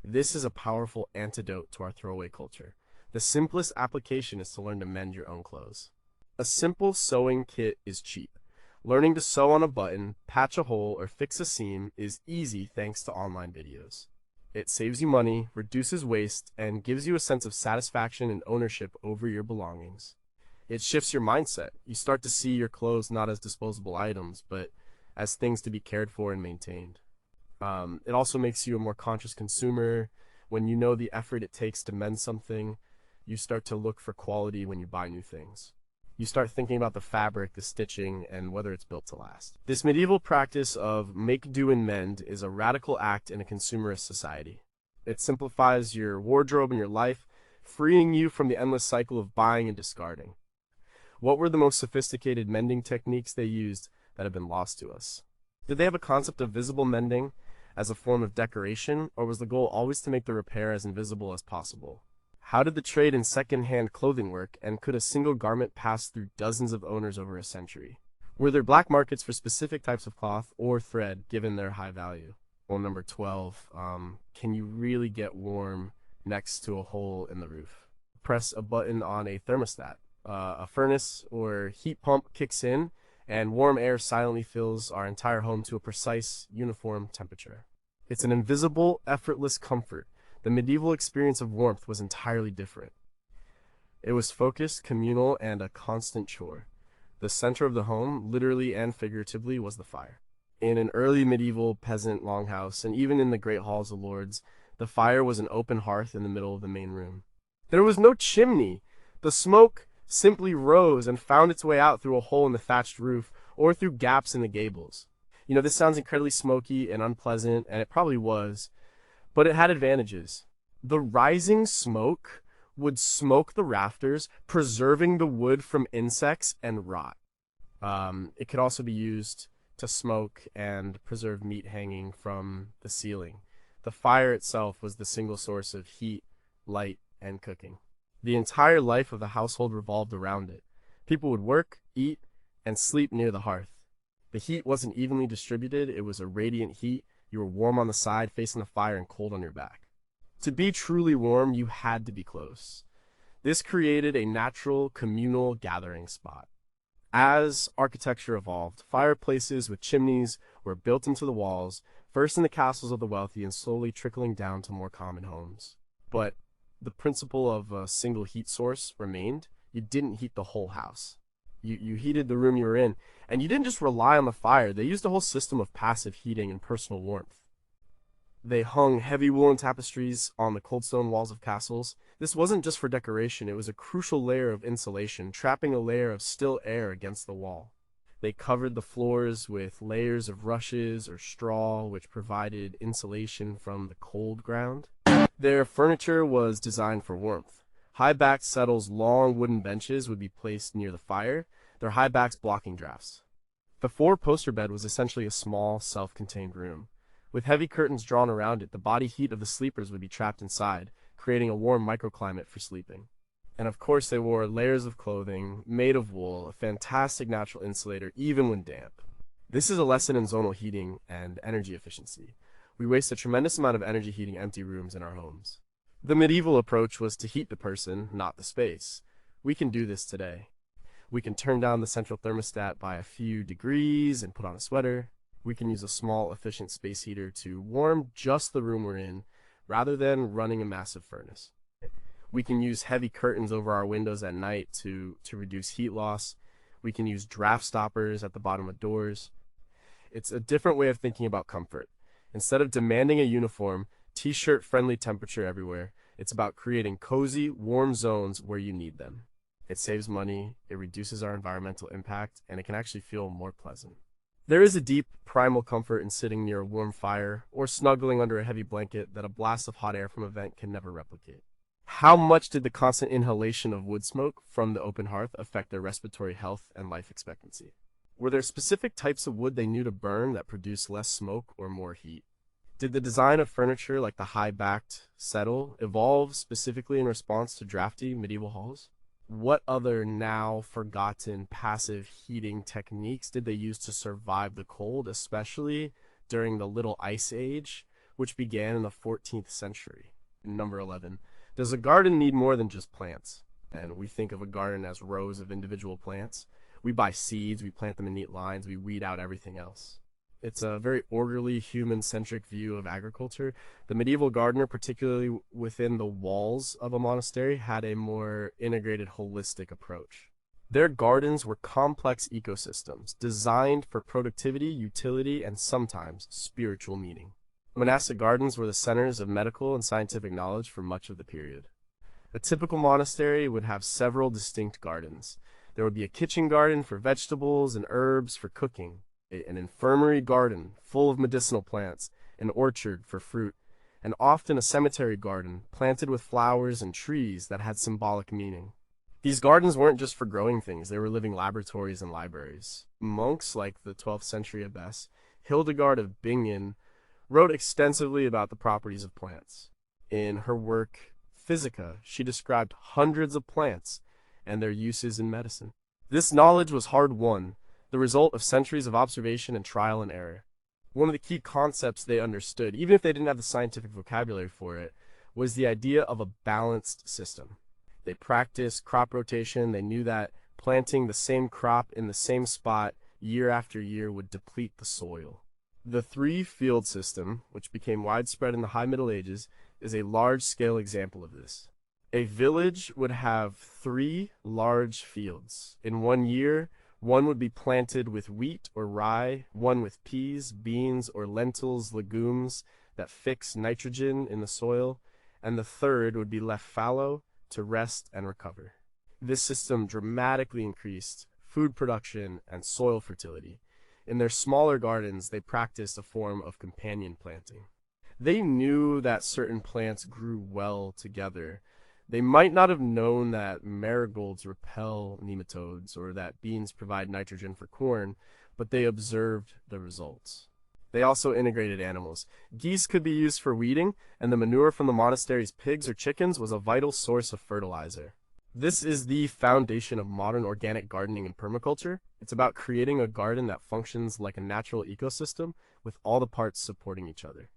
This is a powerful antidote to our throwaway culture. The simplest application is to learn to mend your own clothes. A simple sewing kit is cheap. Learning to sew on a button, patch a hole, or fix a seam is easy thanks to online videos. It saves you money, reduces waste, and gives you a sense of satisfaction and ownership over your belongings. It shifts your mindset. You start to see your clothes not as disposable items, but as things to be cared for and maintained. It also makes you a more conscious consumer. When you know the effort it takes to mend something, you start to look for quality when you buy new things. You start thinking about the fabric, the stitching, and whether it's built to last. This medieval practice of make, do, and mend is a radical act in a consumerist society. It simplifies your wardrobe and your life, freeing you from the endless cycle of buying and discarding. What were the most sophisticated mending techniques they used that have been lost to us? Did they have a concept of visible mending as a form of decoration, or was the goal always to make the repair as invisible as possible? How did the trade in second-hand clothing work, and could a single garment pass through dozens of owners over a century? Were there black markets for specific types of cloth or thread given their high value? Well, number 12, can you really get warm next to a hole in the roof? Press a button on a thermostat. A furnace or heat pump kicks in, and warm air silently fills our entire home to a precise, uniform temperature. It's an invisible, effortless comfort. The medieval experience of warmth was entirely different. It was focused, communal, and a constant chore. The center of the home, literally and figuratively, was the fire. In an early medieval peasant longhouse, and even in the great halls of lords, the fire was an open hearth in the middle of the main room. There was no chimney. The smoke simply rose and found its way out through a hole in the thatched roof or through gaps in the gables. This sounds incredibly smoky and unpleasant, and it probably was, but it had advantages. The rising smoke would smoke the rafters, preserving the wood from insects and rot. It could also be used to smoke and preserve meat hanging from the ceiling. The fire itself was the single source of heat, light, and cooking. The entire life of the household revolved around it. People would work, eat, and sleep near the hearth. The heat wasn't evenly distributed. It was a radiant heat. You were warm on the side, facing the fire, and cold on your back. To be truly warm, you had to be close. This created a natural, communal gathering spot. As architecture evolved, fireplaces with chimneys were built into the walls, first in the castles of the wealthy and slowly trickling down to more common homes. But the principle of a single heat source remained. You didn't heat the whole house. You heated the room you were in, and you didn't just rely on the fire. They used a whole system of passive heating and personal warmth. They hung heavy woolen tapestries on the cold stone walls of castles. This wasn't just for decoration, it was a crucial layer of insulation, trapping a layer of still air against the wall. They covered the floors with layers of rushes or straw, which provided insulation from the cold ground. Their furniture was designed for warmth. High-backed settles, long wooden benches would be placed near the fire, their high backs blocking drafts. The four-poster bed was essentially a small, self-contained room. With heavy curtains drawn around it, the body heat of the sleepers would be trapped inside, creating a warm microclimate for sleeping. And of course they wore layers of clothing made of wool, a fantastic natural insulator even when damp. This is a lesson in zonal heating and energy efficiency. We waste a tremendous amount of energy heating empty rooms in our homes. The medieval approach was to heat the person, not the space. We can do this today. We can turn down the central thermostat by a few degrees and put on a sweater. We can use a small, efficient space heater to warm just the room we're in, rather than running a massive furnace. We can use heavy curtains over our windows at night to reduce heat loss. We can use draft stoppers at the bottom of doors. It's a different way of thinking about comfort. Instead of demanding a uniform, t-shirt friendly temperature everywhere, it's about creating cozy, warm zones where you need them. It saves money, it reduces our environmental impact, and it can actually feel more pleasant. There is a deep, primal comfort in sitting near a warm fire or snuggling under a heavy blanket that a blast of hot air from a vent can never replicate. How much did the constant inhalation of wood smoke from the open hearth affect their respiratory health and life expectancy? Were there specific types of wood they knew to burn that produced less smoke or more heat? Did the design of furniture like the high-backed settle evolve specifically in response to drafty medieval halls? What other now forgotten passive heating techniques did they use to survive the cold, especially during the Little Ice Age, which began in the 14th century? Number 11. Does a garden need more than just plants? And we think of a garden as rows of individual plants. We buy seeds, we plant them in neat lines, we weed out everything else. It's a very orderly, human-centric view of agriculture. The medieval gardener, particularly within the walls of a monastery, had a more integrated, holistic approach. Their gardens were complex ecosystems designed for productivity, utility, and sometimes spiritual meaning. Monastic gardens were the centers of medical and scientific knowledge for much of the period. A typical monastery would have several distinct gardens. There would be a kitchen garden for vegetables and herbs for cooking, an infirmary garden full of medicinal plants, an orchard for fruit, and often a cemetery garden planted with flowers and trees that had symbolic meaning. These gardens weren't just for growing things, they were living laboratories and libraries. Monks like the 12th century abbess Hildegard of Bingen wrote extensively about the properties of plants. In her work Physica, she described hundreds of plants and their uses in medicine. This knowledge was hard-won, the result of centuries of observation and trial and error. One of the key concepts they understood, even if they didn't have the scientific vocabulary for it, was the idea of a balanced system. They practiced crop rotation. They knew that planting the same crop in the same spot year after year would deplete the soil. The three-field system, which became widespread in the High Middle Ages, is a large-scale example of this. A village would have 3 large fields. In one year, one would be planted with wheat or rye, one with peas, beans, or lentils, legumes that fix nitrogen in the soil, and the third would be left fallow to rest and recover. This system dramatically increased food production and soil fertility. In their smaller gardens, they practiced a form of companion planting. They knew that certain plants grew well together. They might not have known that marigolds repel nematodes or that beans provide nitrogen for corn, but they observed the results. They also integrated animals. Geese could be used for weeding, and the manure from the monastery's pigs or chickens was a vital source of fertilizer. This is the foundation of modern organic gardening and permaculture. It's about creating a garden that functions like a natural ecosystem with all the parts supporting each other.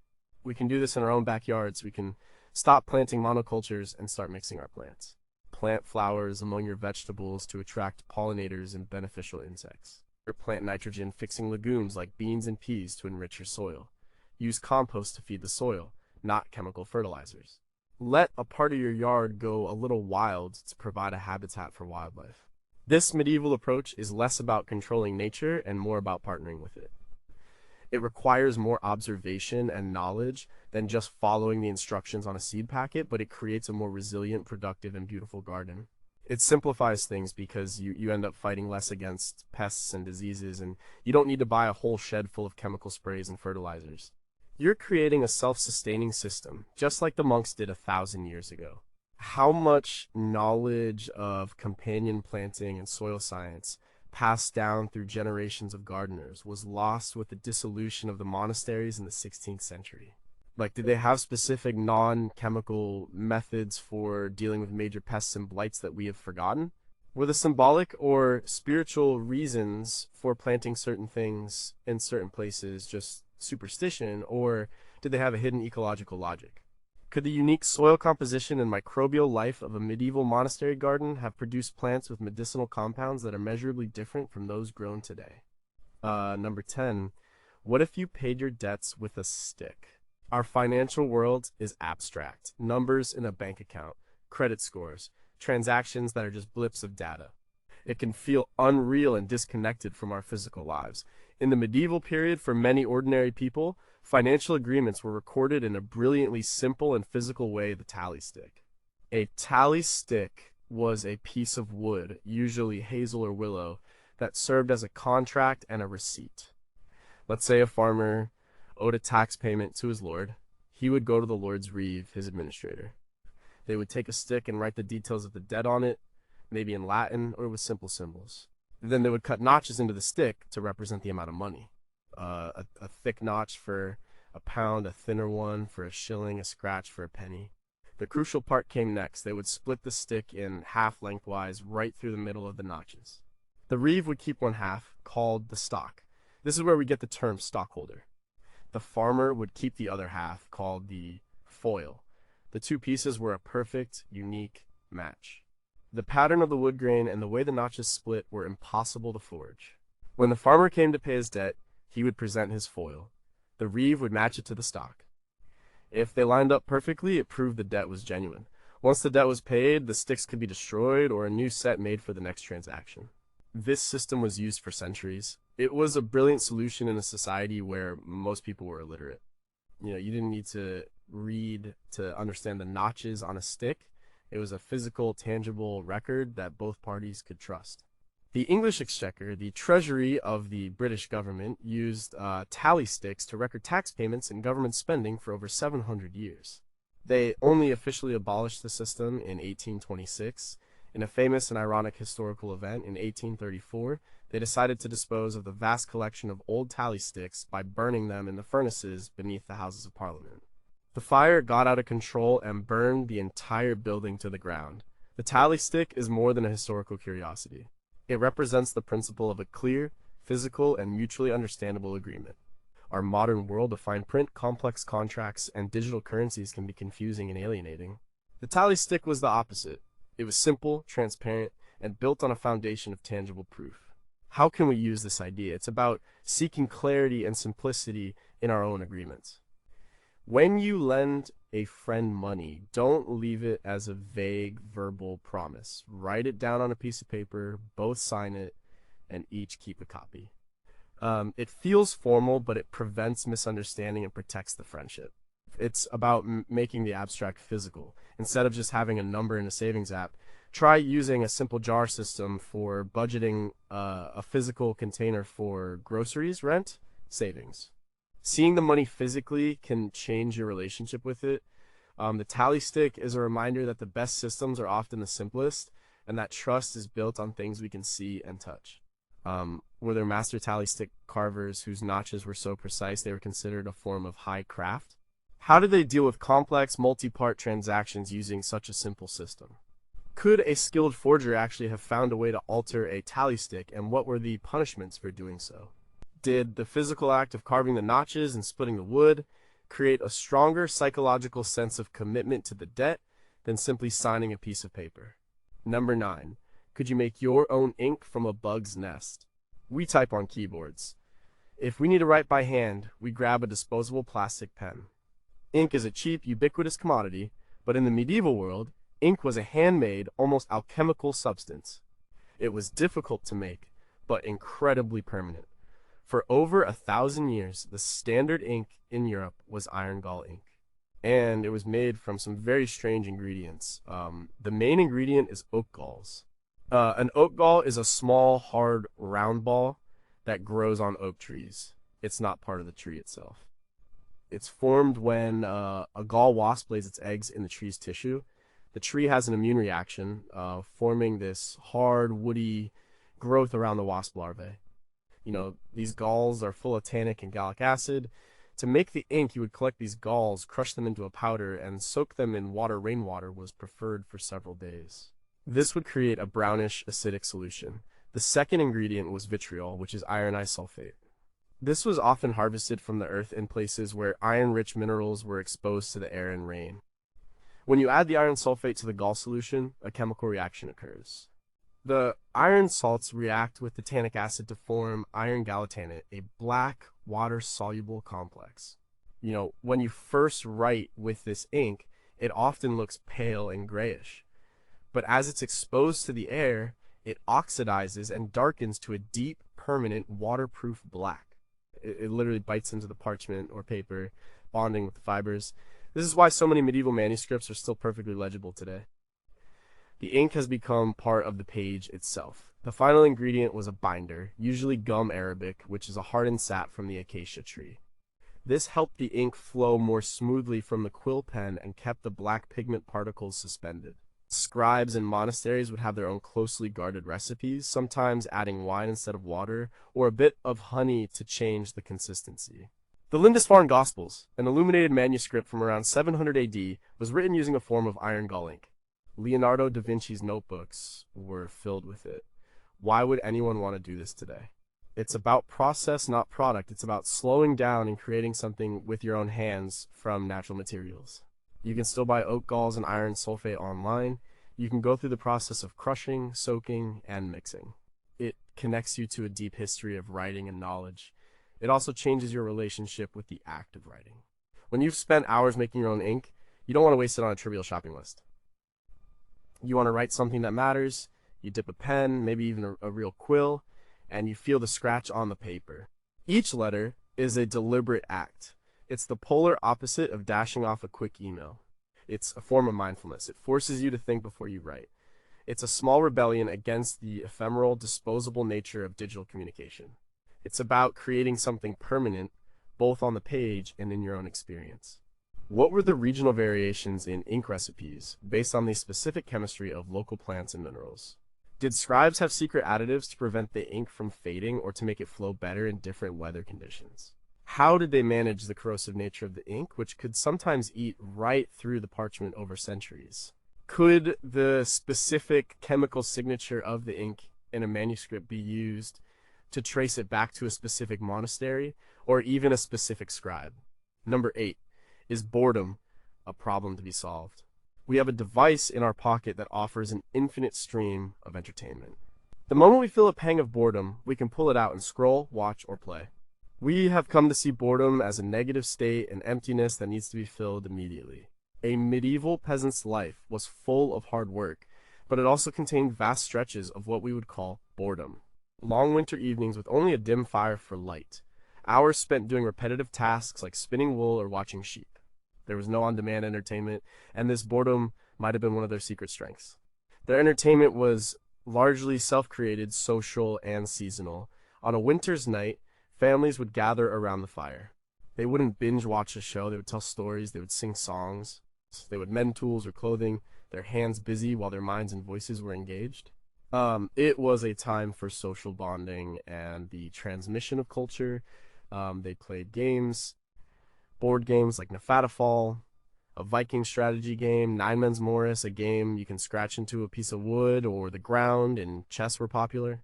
We can do this in our own backyards. We can stop planting monocultures and start mixing our plants. Plant flowers among your vegetables to attract pollinators and beneficial insects. Or plant nitrogen fixing legumes like beans and peas to enrich your soil. Use compost to feed the soil, not chemical fertilizers. Let a part of your yard go a little wild to provide a habitat for wildlife. This medieval approach is less about controlling nature and more about partnering with it. It requires more observation and knowledge than just following the instructions on a seed packet, but it creates a more resilient, productive, and beautiful garden. It simplifies things because you end up fighting less against pests and diseases, and you don't need to buy a whole shed full of chemical sprays and fertilizers. You're creating a self-sustaining system, just like the monks did 1,000 years ago. How much knowledge of companion planting and soil science passed down through generations of gardeners was lost with the dissolution of the monasteries in the 16th century? Like, did they have specific non-chemical methods for dealing with major pests and blights that we have forgotten? Were the symbolic or spiritual reasons for planting certain things in certain places just superstition, or did they have a hidden ecological logic? Could the unique soil composition and microbial life of a medieval monastery garden have produced plants with medicinal compounds that are measurably different from those grown today? Number 10. What if you paid your debts with a stick? Our financial world is abstract. Numbers in a bank account, credit scores, transactions that are just blips of data. It can feel unreal and disconnected from our physical lives. In the medieval period, for many ordinary people, financial agreements were recorded in a brilliantly simple and physical way, the tally stick. A tally stick was a piece of wood, usually hazel or willow, that served as a contract and a receipt. Let's say a farmer owed a tax payment to his lord. He would go to the lord's reeve, his administrator. They would take a stick and write the details of the debt on it, maybe in Latin or with simple symbols. Then they would cut notches into the stick to represent the amount of money. A thick notch for a pound, a thinner one for a shilling, a scratch for a penny. The crucial part came next. They would split the stick in half lengthwise right through the middle of the notches. The reeve would keep one half, called the stock. This is where we get the term stockholder. The farmer would keep the other half, called the foil. The two pieces were a perfect, unique match. The pattern of the wood grain and the way the notches split were impossible to forge. When the farmer came to pay his debt, he would present his foil. The reeve would match it to the stock. If they lined up perfectly, it proved the debt was genuine. Once the debt was paid, the sticks could be destroyed or a new set made for the next transaction. This system was used for centuries. It was a brilliant solution in a society where most people were illiterate. You didn't need to read to understand the notches on a stick. It was a physical, tangible record that both parties could trust. The English Exchequer, the treasury of the British government, used tally sticks to record tax payments and government spending for over 700 years. They only officially abolished the system in 1826. In a famous and ironic historical event in 1834, they decided to dispose of the vast collection of old tally sticks by burning them in the furnaces beneath the Houses of Parliament. The fire got out of control and burned the entire building to the ground. The tally stick is more than a historical curiosity. It represents the principle of a clear, physical, and mutually understandable agreement. Our modern world of fine print, complex contracts, and digital currencies can be confusing and alienating. The tally stick was the opposite. It was simple, transparent, and built on a foundation of tangible proof. How can we use this idea? It's about seeking clarity and simplicity in our own agreements. When you lend a friend money, don't leave it as a vague verbal promise. Write it down on a piece of paper, both sign it, and each keep a copy. It feels formal, but it prevents misunderstanding and protects the friendship. It's about making the abstract physical. Instead of just having a number in a savings app, try using a simple jar system for budgeting a physical container for groceries, rent, savings. Seeing the money physically can change your relationship with it. The tally stick is a reminder that the best systems are often the simplest, and that trust is built on things we can see and touch. Were there master tally stick carvers whose notches were so precise they were considered a form of high craft? How did they deal with complex, multi-part transactions using such a simple system? Could a skilled forger actually have found a way to alter a tally stick, and what were the punishments for doing so? Did the physical act of carving the notches and splitting the wood create a stronger psychological sense of commitment to the debt than simply signing a piece of paper? Number 9. Could you make your own ink from a bug's nest? We type on keyboards. If we need to write by hand, we grab a disposable plastic pen. Ink is a cheap, ubiquitous commodity, but in the medieval world, ink was a handmade, almost alchemical substance. It was difficult to make, but incredibly permanent. For over 1,000 years, the standard ink in Europe was iron gall ink. And it was made from some very strange ingredients. The main ingredient is oak galls. An oak gall is a small, hard, round ball that grows on oak trees. It's not part of the tree itself. It's formed when a gall wasp lays its eggs in the tree's tissue. The tree has an immune reaction, forming this hard, woody growth around the wasp larvae. These galls are full of tannic and gallic acid. To make the ink, you would collect these galls, crush them into a powder, and soak them in water. Rainwater was preferred for several days. This would create a brownish, acidic solution. The second ingredient was vitriol, which is iron sulfate. This was often harvested from the earth in places where iron-rich minerals were exposed to the air and rain. When you add the iron sulfate to the gall solution, a chemical reaction occurs. The iron salts react with the tannic acid to form iron gallitannate, a black, water-soluble complex. When you first write with this ink, it often looks pale and grayish. But as it's exposed to the air, it oxidizes and darkens to a deep, permanent, waterproof black. It literally bites into the parchment or paper, bonding with the fibers. This is why so many medieval manuscripts are still perfectly legible today. The ink has become part of the page itself. The final ingredient was a binder, usually gum arabic, which is a hardened sap from the acacia tree. This helped the ink flow more smoothly from the quill pen and kept the black pigment particles suspended. Scribes in monasteries would have their own closely guarded recipes, sometimes adding wine instead of water, or a bit of honey to change the consistency. The Lindisfarne Gospels, an illuminated manuscript from around 700 AD, was written using a form of iron gall ink. Leonardo da Vinci's notebooks were filled with it. Why would anyone want to do this today? It's about process, not product. It's about slowing down and creating something with your own hands from natural materials. You can still buy oak galls and iron sulfate online. You can go through the process of crushing, soaking, and mixing. It connects you to a deep history of writing and knowledge. It also changes your relationship with the act of writing. When you've spent hours making your own ink, you don't want to waste it on a trivial shopping list. You want to write something that matters. You dip a pen, maybe even a real quill, and you feel the scratch on the paper. Each letter is a deliberate act. It's the polar opposite of dashing off a quick email. It's a form of mindfulness. It forces you to think before you write. It's a small rebellion against the ephemeral, disposable nature of digital communication. It's about creating something permanent, both on the page and in your own experience. What were the regional variations in ink recipes based on the specific chemistry of local plants and minerals? Did scribes have secret additives to prevent the ink from fading or to make it flow better in different weather conditions? How did they manage the corrosive nature of the ink, which could sometimes eat right through the parchment over centuries? Could the specific chemical signature of the ink in a manuscript be used to trace it back to a specific monastery or even a specific scribe? Number 8. Is boredom a problem to be solved? We have a device in our pocket that offers an infinite stream of entertainment. The moment we feel a pang of boredom, we can pull it out and scroll, watch, or play. We have come to see boredom as a negative state, an emptiness that needs to be filled immediately. A medieval peasant's life was full of hard work, but it also contained vast stretches of what we would call boredom. Long winter evenings with only a dim fire for light. Hours spent doing repetitive tasks like spinning wool or watching sheep. There was no on-demand entertainment, and this boredom might have been one of their secret strengths. Their entertainment was largely self-created, social, and seasonal. On a winter's night, families would gather around the fire. They wouldn't binge watch a show, they would tell stories, they would sing songs, they would mend tools or clothing, their hands busy while their minds and voices were engaged. It was a time for social bonding and the transmission of culture. They played games, board games like Nefatafall, a Viking strategy game, Nine Men's Morris, a game you can scratch into a piece of wood or the ground, and chess were popular.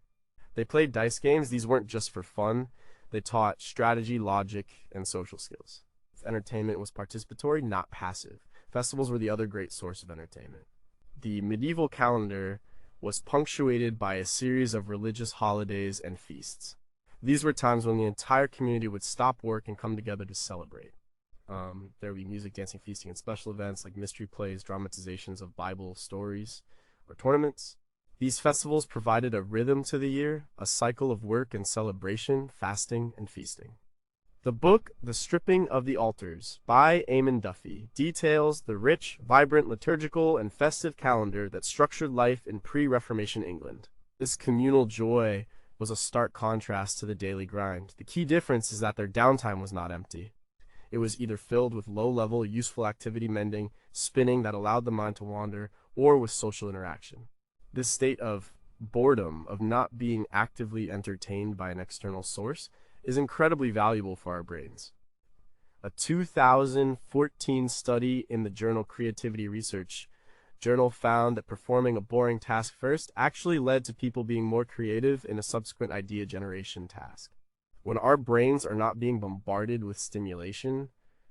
They played dice games. These weren't just for fun. They taught strategy, logic, and social skills. Entertainment was participatory, not passive. Festivals were the other great source of entertainment. The medieval calendar was punctuated by a series of religious holidays and feasts. These were times when the entire community would stop work and come together to celebrate. There would be music, dancing, feasting, and special events like mystery plays, dramatizations of Bible stories, or tournaments. These festivals provided a rhythm to the year, a cycle of work and celebration, fasting, and feasting. The book, The Stripping of the Altars, by Eamon Duffy, details the rich, vibrant, liturgical, and festive calendar that structured life in pre-Reformation England. This communal joy was a stark contrast to the daily grind. The key difference is that their downtime was not empty. It was either filled with low-level, useful activity mending, spinning that allowed the mind to wander, or with social interaction. This state of boredom, of not being actively entertained by an external source, is incredibly valuable for our brains. A 2014 study in the journal Creativity Research journal found that performing a boring task first actually led to people being more creative in a subsequent idea generation task. When our brains are not being bombarded with stimulation,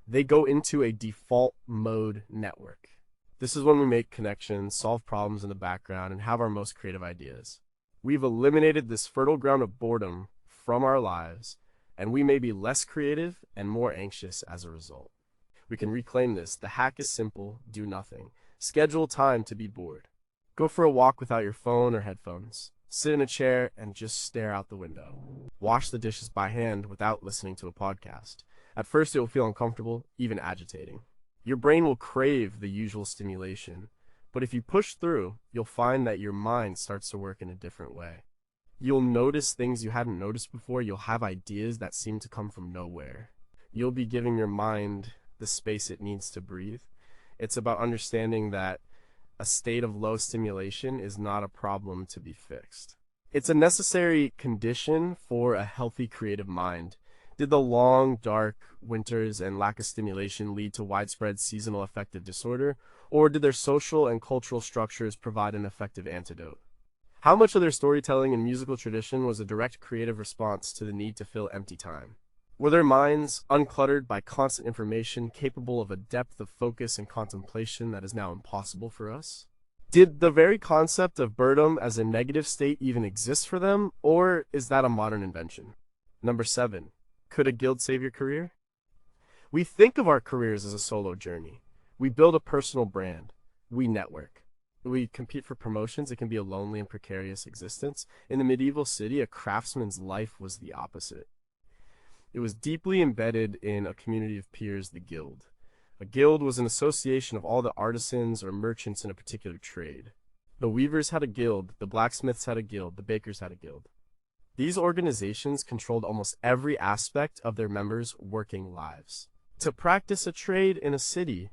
they go into a default mode network. This is when we make connections, solve problems in the background, and have our most creative ideas. We've eliminated this fertile ground of boredom from our lives, and we may be less creative and more anxious as a result. We can reclaim this. The hack is simple: do nothing. Schedule time to be bored. Go for a walk without your phone or headphones. Sit in a chair and just stare out the window. Wash the dishes by hand without listening to a podcast. At first it will feel uncomfortable, even agitating. Your brain will crave the usual stimulation, but if you push through, you'll find that your mind starts to work in a different way. You'll notice things you hadn't noticed before. You'll have ideas that seem to come from nowhere. You'll be giving your mind the space it needs to breathe. It's about understanding that a state of low stimulation is not a problem to be fixed. It's a necessary condition for a healthy creative mind. Did the long, dark winters and lack of stimulation lead to widespread seasonal affective disorder, or did their social and cultural structures provide an effective antidote? How much of their storytelling and musical tradition was a direct creative response to the need to fill empty time? Were their minds, uncluttered by constant information, capable of a depth of focus and contemplation that is now impossible for us? Did the very concept of boredom as a negative state even exist for them, or is that a modern invention? Number 7. Could a guild save your career? We think of our careers as a solo journey. We build a personal brand. We network. We compete for promotions. It can be a lonely and precarious existence. In the medieval city, a craftsman's life was the opposite. It was deeply embedded in a community of peers, the guild. A guild was an association of all the artisans or merchants in a particular trade. The weavers had a guild, the blacksmiths had a guild, the bakers had a guild. These organizations controlled almost every aspect of their members' working lives. To practice a trade in a city,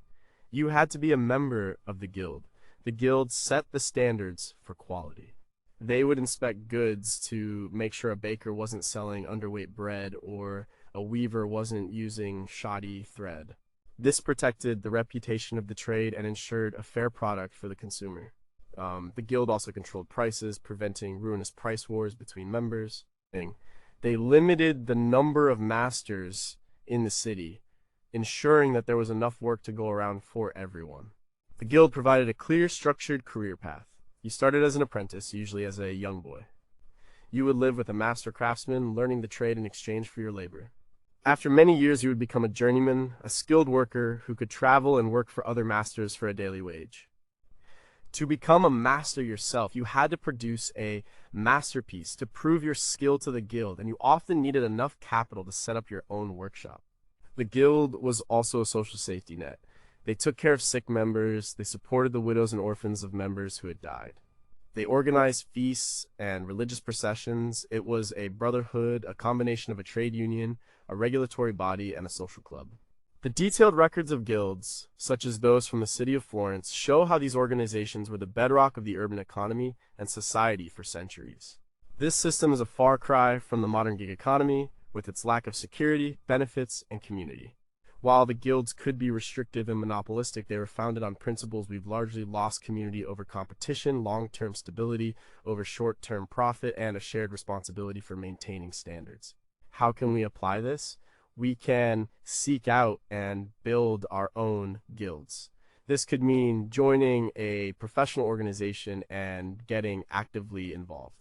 you had to be a member of the guild. The guild set the standards for quality. They would inspect goods to make sure a baker wasn't selling underweight bread or a weaver wasn't using shoddy thread. This protected the reputation of the trade and ensured a fair product for the consumer. The guild also controlled prices, preventing ruinous price wars between members. They limited the number of masters in the city, ensuring that there was enough work to go around for everyone. The guild provided a clear, structured career path. You started as an apprentice, usually as a young boy. You would live with a master craftsman, learning the trade in exchange for your labor. After many years, you would become a journeyman, a skilled worker who could travel and work for other masters for a daily wage. To become a master yourself, you had to produce a masterpiece to prove your skill to the guild, and you often needed enough capital to set up your own workshop. The guild was also a social safety net. They took care of sick members, they supported the widows and orphans of members who had died. They organized feasts and religious processions. It was a brotherhood, a combination of a trade union, a regulatory body, and a social club. The detailed records of guilds, such as those from the city of Florence, show how these organizations were the bedrock of the urban economy and society for centuries. This system is a far cry from the modern gig economy, with its lack of security, benefits, and community. While the guilds could be restrictive and monopolistic, they were founded on principles we've largely lost: community over competition, long-term stability over short-term profit, and a shared responsibility for maintaining standards. How can we apply this? We can seek out and build our own guilds. This could mean joining a professional organization and getting actively involved.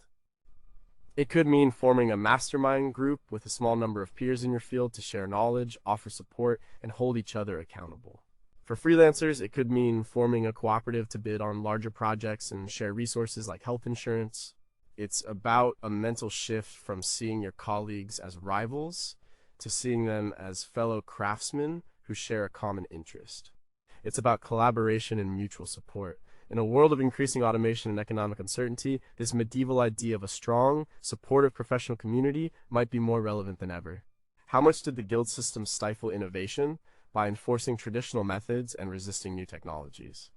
It could mean forming a mastermind group with a small number of peers in your field to share knowledge, offer support, and hold each other accountable. For freelancers, it could mean forming a cooperative to bid on larger projects and share resources like health insurance. It's about a mental shift from seeing your colleagues as rivals to seeing them as fellow craftsmen who share a common interest. It's about collaboration and mutual support. In a world of increasing automation and economic uncertainty, this medieval idea of a strong, supportive professional community might be more relevant than ever. How much did the guild system stifle innovation? By enforcing traditional methods and resisting new technologies.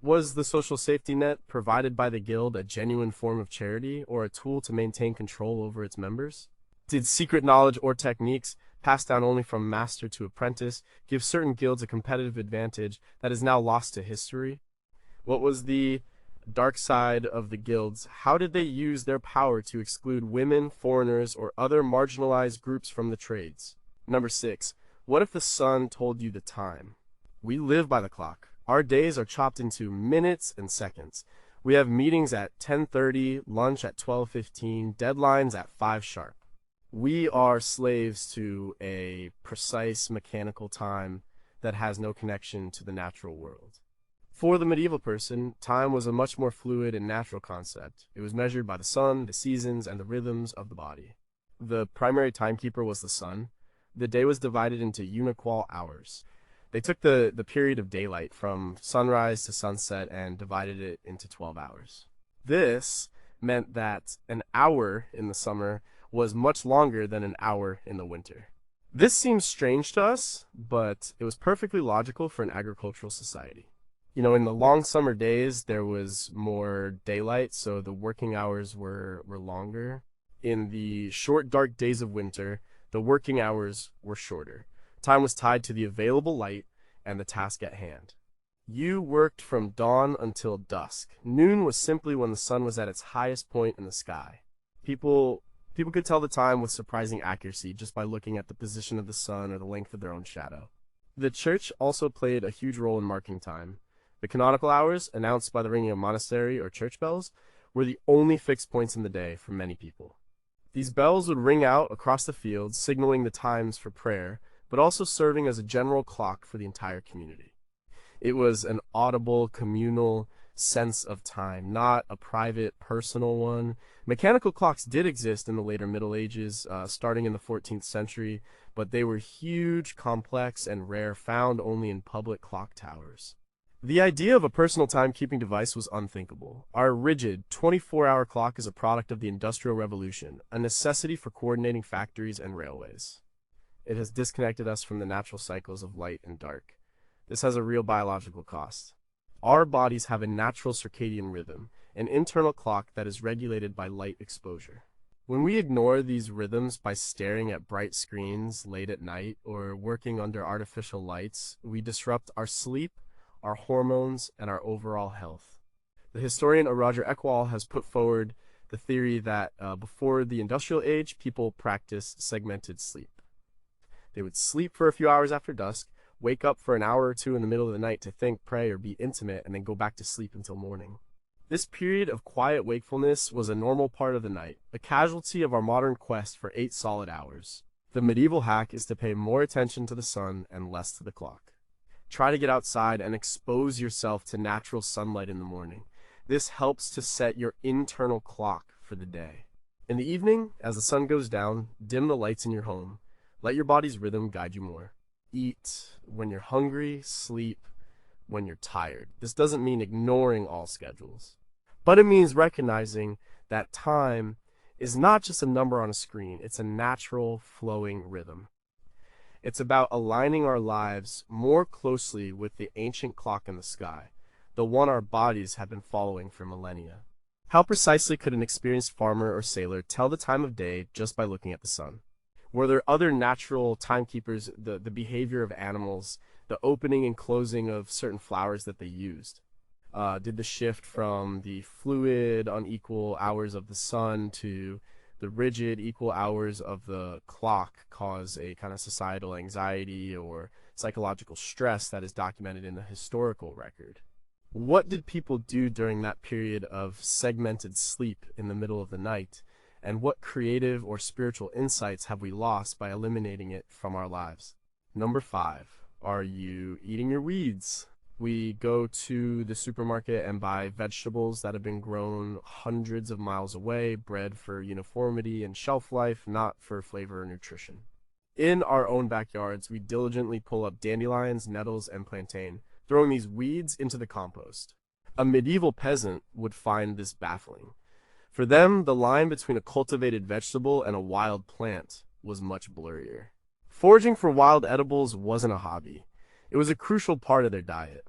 Was the social safety net provided by the guild a genuine form of charity or a tool to maintain control over its members? Did secret knowledge or techniques, passed down only from master to apprentice, give certain guilds a competitive advantage that is now lost to history? What was the dark side of the guilds? How did they use their power to exclude women, foreigners, or other marginalized groups from the trades? Number 6. What if the sun told you the time? We live by the clock. Our days are chopped into minutes and seconds. We have meetings at 10:30, lunch at 12:15, deadlines at 5 sharp. We are slaves to a precise mechanical time that has no connection to the natural world. For the medieval person, time was a much more fluid and natural concept. It was measured by the sun, the seasons, and the rhythms of the body. The primary timekeeper was the sun. The day was divided into uniqual hours. They took the period of daylight from sunrise to sunset and divided it into 12 hours. This meant that an hour in the summer was much longer than an hour in the winter. This seems strange to us, but it was perfectly logical for an agricultural society. In the long summer days, there was more daylight, so the working hours were longer. In the short, dark days of winter, the working hours were shorter. Time was tied to the available light and the task at hand. You worked from dawn until dusk. Noon was simply when the sun was at its highest point in the sky. People people could tell the time with surprising accuracy just by looking at the position of the sun or the length of their own shadow. The church also played a huge role in marking time. The canonical hours, announced by the ringing of monastery or church bells, were the only fixed points in the day for many people. These bells would ring out across the fields, signaling the times for prayer, but also serving as a general clock for the entire community. It was an audible, communal sense of time, not a private, personal one. Mechanical clocks did exist in the later Middle Ages, starting in the 14th century, but they were huge, complex, and rare, found only in public clock towers. The idea of a personal timekeeping device was unthinkable. Our rigid 24-hour clock is a product of the Industrial Revolution, a necessity for coordinating factories and railways. It has disconnected us from the natural cycles of light and dark. This has a real biological cost. Our bodies have a natural circadian rhythm, an internal clock that is regulated by light exposure. When we ignore these rhythms by staring at bright screens late at night or working under artificial lights, we disrupt our sleep, our hormones, and our overall health. The historian Roger Eckwall has put forward the theory that before the industrial age, people practiced segmented sleep. They would sleep for a few hours after dusk, wake up for an hour or two in the middle of the night to think, pray, or be intimate, and then go back to sleep until morning. This period of quiet wakefulness was a normal part of the night, a casualty of our modern quest for 8 solid hours. The medieval hack is to pay more attention to the sun and less to the clock. Try to get outside and expose yourself to natural sunlight in the morning. This helps to set your internal clock for the day. In the evening, as the sun goes down, dim the lights in your home. Let your body's rhythm guide you more. Eat when you're hungry, sleep when you're tired. This doesn't mean ignoring all schedules, but it means recognizing that time is not just a number on a screen, it's a natural, flowing rhythm. It's about aligning our lives more closely with the ancient clock in the sky, the one our bodies have been following for millennia. How precisely could an experienced farmer or sailor tell the time of day just by looking at the sun? Were there other natural timekeepers, the behavior of animals, the opening and closing of certain flowers that they used? Did the shift from the fluid, unequal hours of the sun to the rigid, equal hours of the clock cause a kind of societal anxiety or psychological stress that is documented in the historical record? What did people do during that period of segmented sleep in the middle of the night? And what creative or spiritual insights have we lost by eliminating it from our lives? Number 5, are you eating your weeds? We go to the supermarket and buy vegetables that have been grown hundreds of miles away, bred for uniformity and shelf life, not for flavor or nutrition. In our own backyards, we diligently pull up dandelions, nettles, and plantain, throwing these weeds into the compost. A medieval peasant would find this baffling. For them, the line between a cultivated vegetable and a wild plant was much blurrier. Foraging for wild edibles wasn't a hobby. It was a crucial part of their diet.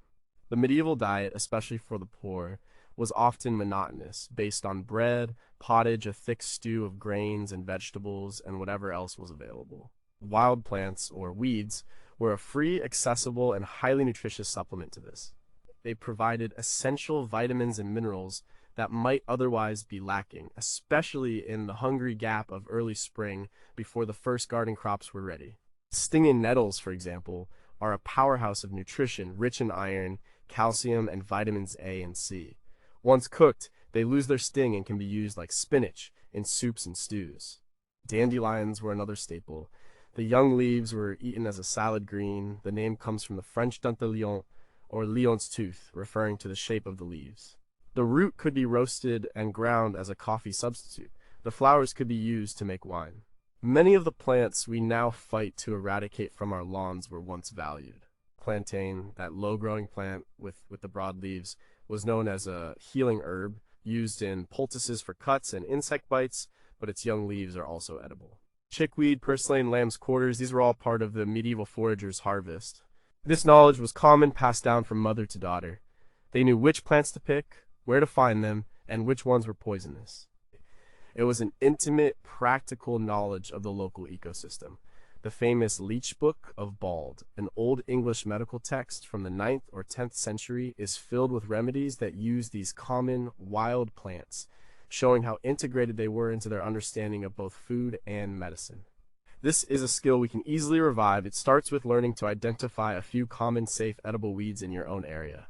The medieval diet, especially for the poor, was often monotonous, based on bread, pottage, a thick stew of grains and vegetables, and whatever else was available. Wild plants, or weeds, were a free, accessible, and highly nutritious supplement to this. They provided essential vitamins and minerals that might otherwise be lacking, especially in the hungry gap of early spring before the first garden crops were ready. Stinging nettles, for example, are a powerhouse of nutrition rich in iron, calcium, and vitamins A and C. Once cooked, they lose their sting and can be used like spinach in soups and stews. Dandelions were another staple. The young leaves were eaten as a salad green. The name comes from the French dent de lion, or lion's tooth, referring to the shape of the leaves. The root could be roasted and ground as a coffee substitute. The flowers could be used to make wine. Many of the plants we now fight to eradicate from our lawns were once valued. Plantain, that low-growing plant with the broad leaves, was known as a healing herb, used in poultices for cuts and insect bites, but its young leaves are also edible. Chickweed, purslane, lamb's quarters, these were all part of the medieval forager's harvest. This knowledge was common, passed down from mother to daughter. They knew which plants to pick, where to find them, and which ones were poisonous. It was an intimate, practical knowledge of the local ecosystem. The famous Leech Book of Bald, an old English medical text from the 9th or 10th century, is filled with remedies that use these common, wild plants, showing how integrated they were into their understanding of both food and medicine. This is a skill we can easily revive. It starts with learning to identify a few common, safe, edible weeds in your own area.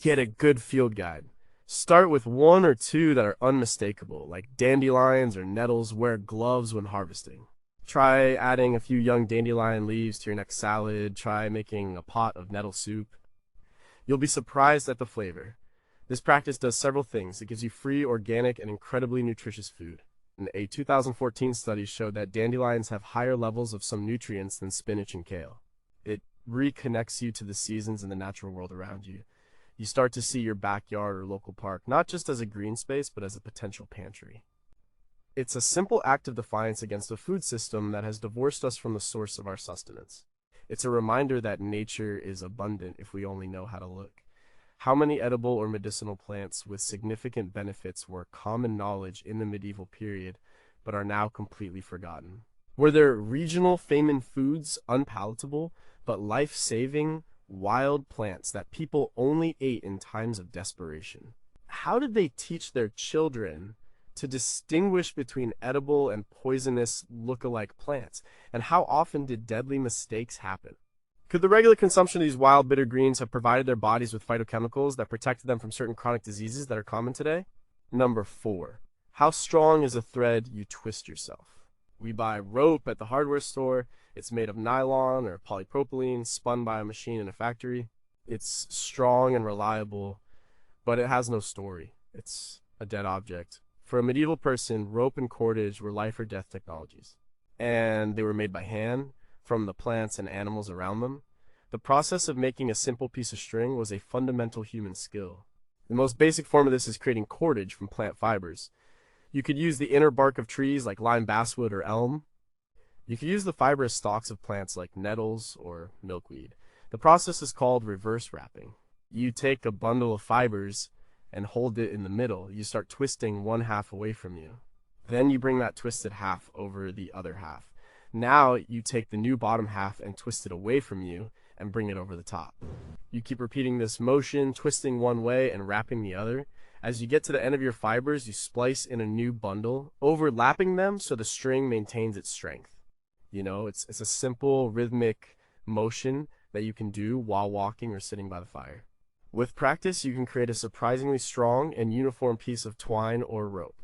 Get a good field guide. Start with one or two that are unmistakable, like dandelions or nettles. Wear gloves when harvesting. Try adding a few young dandelion leaves to your next salad. Try making a pot of nettle soup. You'll be surprised at the flavor. This practice does several things. It gives you free, organic, and incredibly nutritious food. And a 2014 study showed that dandelions have higher levels of some nutrients than spinach and kale. It reconnects you to the seasons and the natural world around you. You start to see your backyard or local park not just as a green space, but as a potential pantry. It's a simple act of defiance against a food system that has divorced us from the source of our sustenance. It's a reminder that nature is abundant if we only know how to look. How many edible or medicinal plants with significant benefits were common knowledge in the medieval period, but are now completely forgotten? Were there regional famine foods unpalatable, but life-saving, wild plants that people only ate in times of desperation? How did they teach their children to distinguish between edible and poisonous look-alike plants? And how often did deadly mistakes happen? Could the regular consumption of these wild bitter greens have provided their bodies with phytochemicals that protected them from certain chronic diseases that are common today? Number 4. How strong is a thread you twist yourself? We buy rope at the hardware store. It's made of nylon or polypropylene, spun by a machine in a factory. It's strong and reliable, but it has no story. It's a dead object. For a medieval person, rope and cordage were life or death technologies, and they were made by hand from the plants and animals around them. The process of making a simple piece of string was a fundamental human skill. The most basic form of this is creating cordage from plant fibers. You could use the inner bark of trees like lime basswood or elm. You could use the fibrous stalks of plants like nettles or milkweed. The process is called reverse wrapping. You take a bundle of fibers and hold it in the middle. You start twisting one half away from you. Then you bring that twisted half over the other half. Now you take the new bottom half and twist it away from you and bring it over the top. You keep repeating this motion, twisting one way and wrapping the other. As you get to the end of your fibers, you splice in a new bundle, overlapping them so the string maintains its strength. You know, it's a simple rhythmic motion that you can do while walking or sitting by the fire. With practice, you can create a surprisingly strong and uniform piece of twine or rope.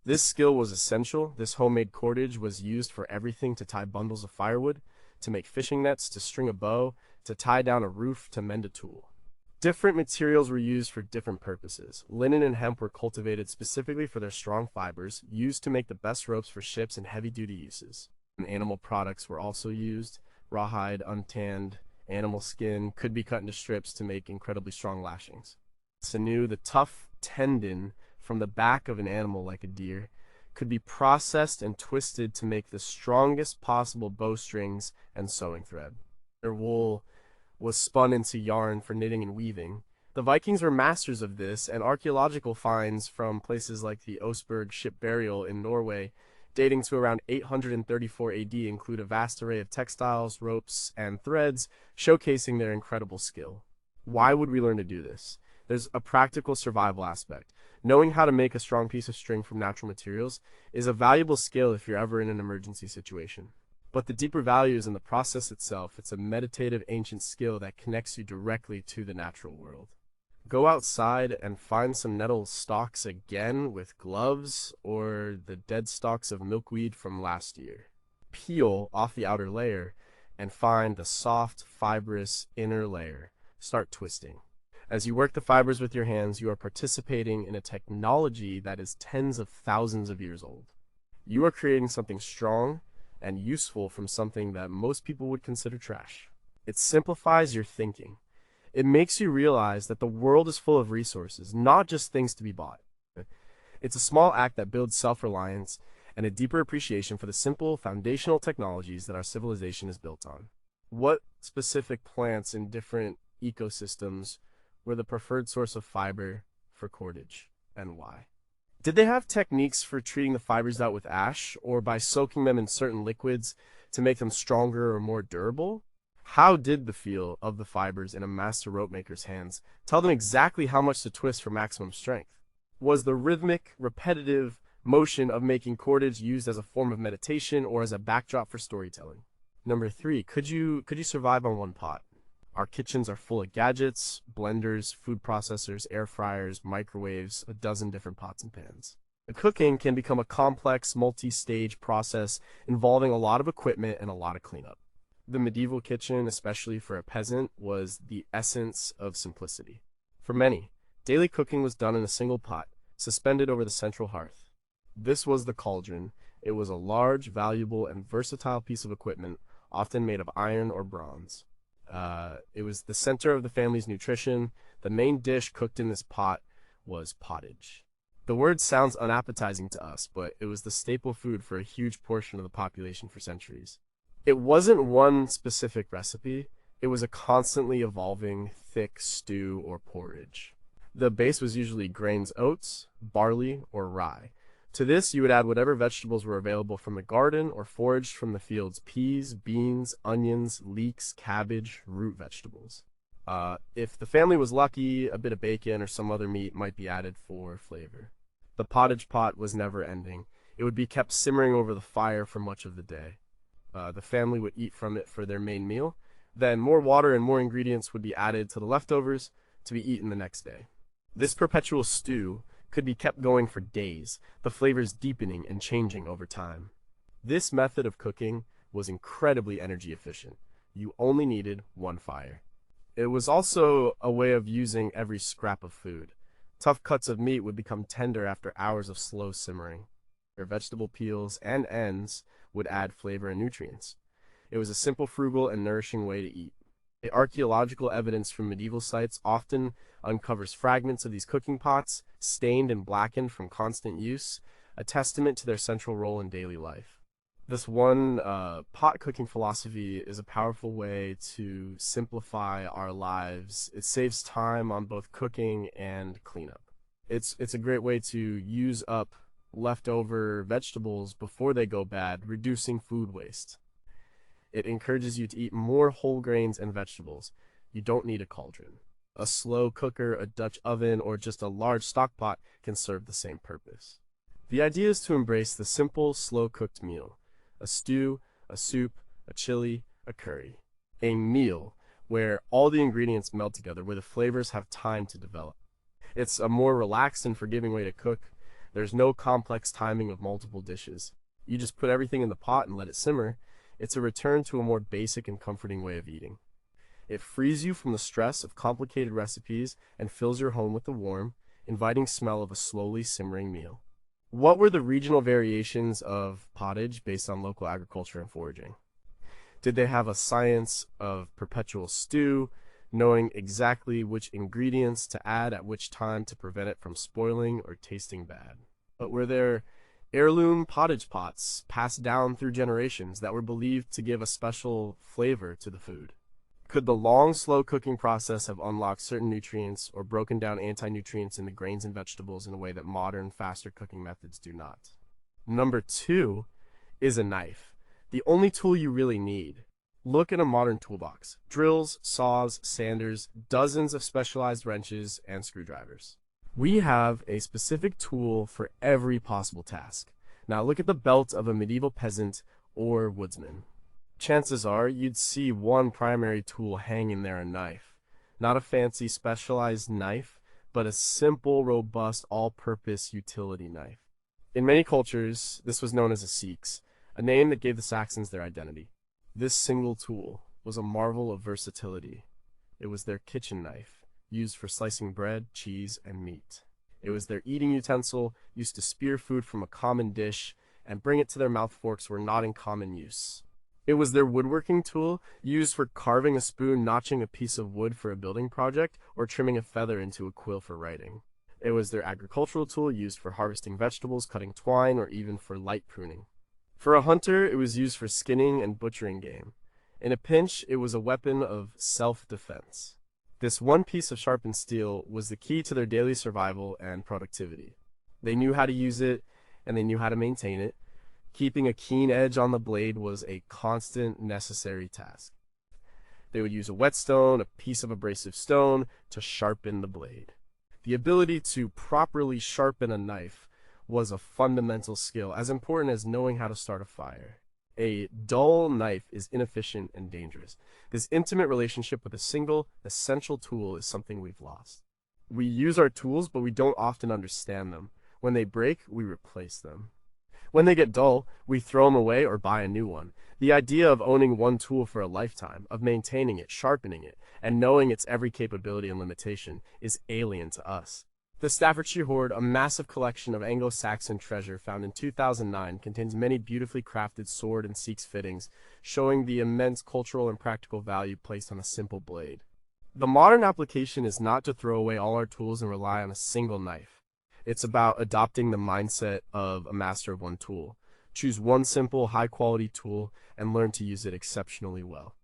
This skill was essential. This homemade cordage was used for everything: to tie bundles of firewood, to make fishing nets, to string a bow, to tie down a roof, to mend a tool. Different materials were used for different purposes. Linen and hemp were cultivated specifically for their strong fibers, used to make the best ropes for ships and heavy-duty uses. And animal products were also used. Rawhide, untanned animal skin could be cut into strips to make incredibly strong lashings. Sinew, the tough tendon from the back of an animal like a deer, could be processed and twisted to make the strongest possible bowstrings and sewing thread. Their wool was spun into yarn for knitting and weaving. The Vikings were masters of this, and archaeological finds from places like the Oseberg ship burial in Norway, dating to around 834 AD, include a vast array of textiles, ropes, and threads, showcasing their incredible skill. Why would we learn to do this? There's a practical survival aspect. Knowing how to make a strong piece of string from natural materials is a valuable skill if you're ever in an emergency situation. But the deeper value is in the process itself. It's a meditative, ancient skill that connects you directly to the natural world. Go outside and find some nettle stalks again with gloves, or the dead stalks of milkweed from last year. Peel off the outer layer and find the soft, fibrous inner layer. Start twisting. As you work the fibers with your hands, you are participating in a technology that is tens of thousands of years old. You are creating something strong and useful from something that most people would consider trash. It simplifies your thinking. It makes you realize that the world is full of resources, not just things to be bought. It's a small act that builds self-reliance and a deeper appreciation for the simple, foundational technologies that our civilization is built on. What specific plants in different ecosystems were the preferred source of fiber for cordage, and why? Did they have techniques for treating the fibers out with ash or by soaking them in certain liquids to make them stronger or more durable? How did the feel of the fibers in a master rope maker's hands tell them exactly how much to twist for maximum strength? Was the rhythmic, repetitive motion of making cordage used as a form of meditation or as a backdrop for storytelling? Number 3, could you survive on one pot? Our kitchens are full of gadgets, blenders, food processors, air fryers, microwaves, a dozen different pots and pans. Cooking can become a complex, multi-stage process involving a lot of equipment and a lot of cleanup. The medieval kitchen, especially for a peasant, was the essence of simplicity. For many, daily cooking was done in a single pot, suspended over the central hearth. This was the cauldron. It was a large, valuable, and versatile piece of equipment, often made of iron or bronze. It was the center of the family's nutrition. The main dish cooked in this pot was pottage. The word sounds unappetizing to us, but it was the staple food for a huge portion of the population for centuries. It wasn't one specific recipe. It was a constantly evolving, thick stew or porridge. The base was usually grains, oats, barley, or rye. To this, you would add whatever vegetables were available from the garden or foraged from the fields: peas, beans, onions, leeks, cabbage, root vegetables. If the family was lucky, a bit of bacon or some other meat might be added for flavor. The pottage pot was never ending. It would be kept simmering over the fire for much of the day. The family would eat from it for their main meal. Then more water and more ingredients would be added to the leftovers to be eaten the next day. This perpetual stew could be kept going for days, the flavors deepening and changing over time. This method of cooking was incredibly energy efficient. You only needed one fire. It was also a way of using every scrap of food. Tough cuts of meat would become tender after hours of slow simmering. Their vegetable peels and ends would add flavor and nutrients. It was a simple, frugal, and nourishing way to eat. The archaeological evidence from medieval sites often uncovers fragments of these cooking pots, stained and blackened from constant use, a testament to their central role in daily life. This one pot cooking philosophy is a powerful way to simplify our lives. It saves time on both cooking and cleanup. It's a great way to use up leftover vegetables before they go bad, reducing food waste. It encourages you to eat more whole grains and vegetables. You don't need a cauldron. A slow cooker, a Dutch oven, or just a large stock pot can serve the same purpose. The idea is to embrace the simple, slow-cooked meal. A stew, a soup, a chili, a curry. A meal where all the ingredients meld together, where the flavors have time to develop. It's a more relaxed and forgiving way to cook. There's no complex timing of multiple dishes. You just put everything in the pot and let it simmer. It's a return to a more basic and comforting way of eating. It frees you from the stress of complicated recipes and fills your home with the warm, inviting smell of a slowly simmering meal. What were the regional variations of pottage based on local agriculture and foraging? Did they have a science of perpetual stew, knowing exactly which ingredients to add at which time to prevent it from spoiling or tasting bad? But were there heirloom pottage pots passed down through generations that were believed to give a special flavor to the food? Could the long, slow cooking process have unlocked certain nutrients or broken down anti-nutrients in the grains and vegetables in a way that modern, faster cooking methods do not? Number 2 is a knife, the only tool you really need. Look at a modern toolbox: drills, saws, sanders, dozens of specialized wrenches, and screwdrivers. We have a specific tool for every possible task. Now look at the belt of a medieval peasant or woodsman. Chances are you'd see one primary tool hanging there: a knife. Not a fancy specialized knife, but a simple, robust, all-purpose utility knife. In many cultures, this was known as a seax, a name that gave the Saxons their identity. This single tool was a marvel of versatility. It was their kitchen knife, used for slicing bread, cheese, and meat. It was their eating utensil, used to spear food from a common dish and bring it to their mouth forks were not in common use. It was their woodworking tool, used for carving a spoon, notching a piece of wood for a building project, or trimming a feather into a quill for writing. It was their agricultural tool, used for harvesting vegetables, cutting twine, or even for light pruning. For a hunter, it was used for skinning and butchering game. In a pinch, it was a weapon of self-defense. This one piece of sharpened steel was the key to their daily survival and productivity. They knew how to use it, and they knew how to maintain it. Keeping a keen edge on the blade was a constant, necessary task. They would use a whetstone, a piece of abrasive stone, to sharpen the blade. The ability to properly sharpen a knife was a fundamental skill, as important as knowing how to start a fire. A dull knife is inefficient and dangerous. This intimate relationship with a single, essential tool is something we've lost. We use our tools, but we don't often understand them. When they break, we replace them. When they get dull, we throw them away or buy a new one. The idea of owning one tool for a lifetime, of maintaining it, sharpening it, and knowing its every capability and limitation is alien to us. The Staffordshire Hoard, a massive collection of Anglo-Saxon treasure found in 2009, contains many beautifully crafted sword and seeks fittings, showing the immense cultural and practical value placed on a simple blade. The modern application is not to throw away all our tools and rely on a single knife. It's about adopting the mindset of a master of one tool. Choose one simple, high-quality tool and learn to use it exceptionally well.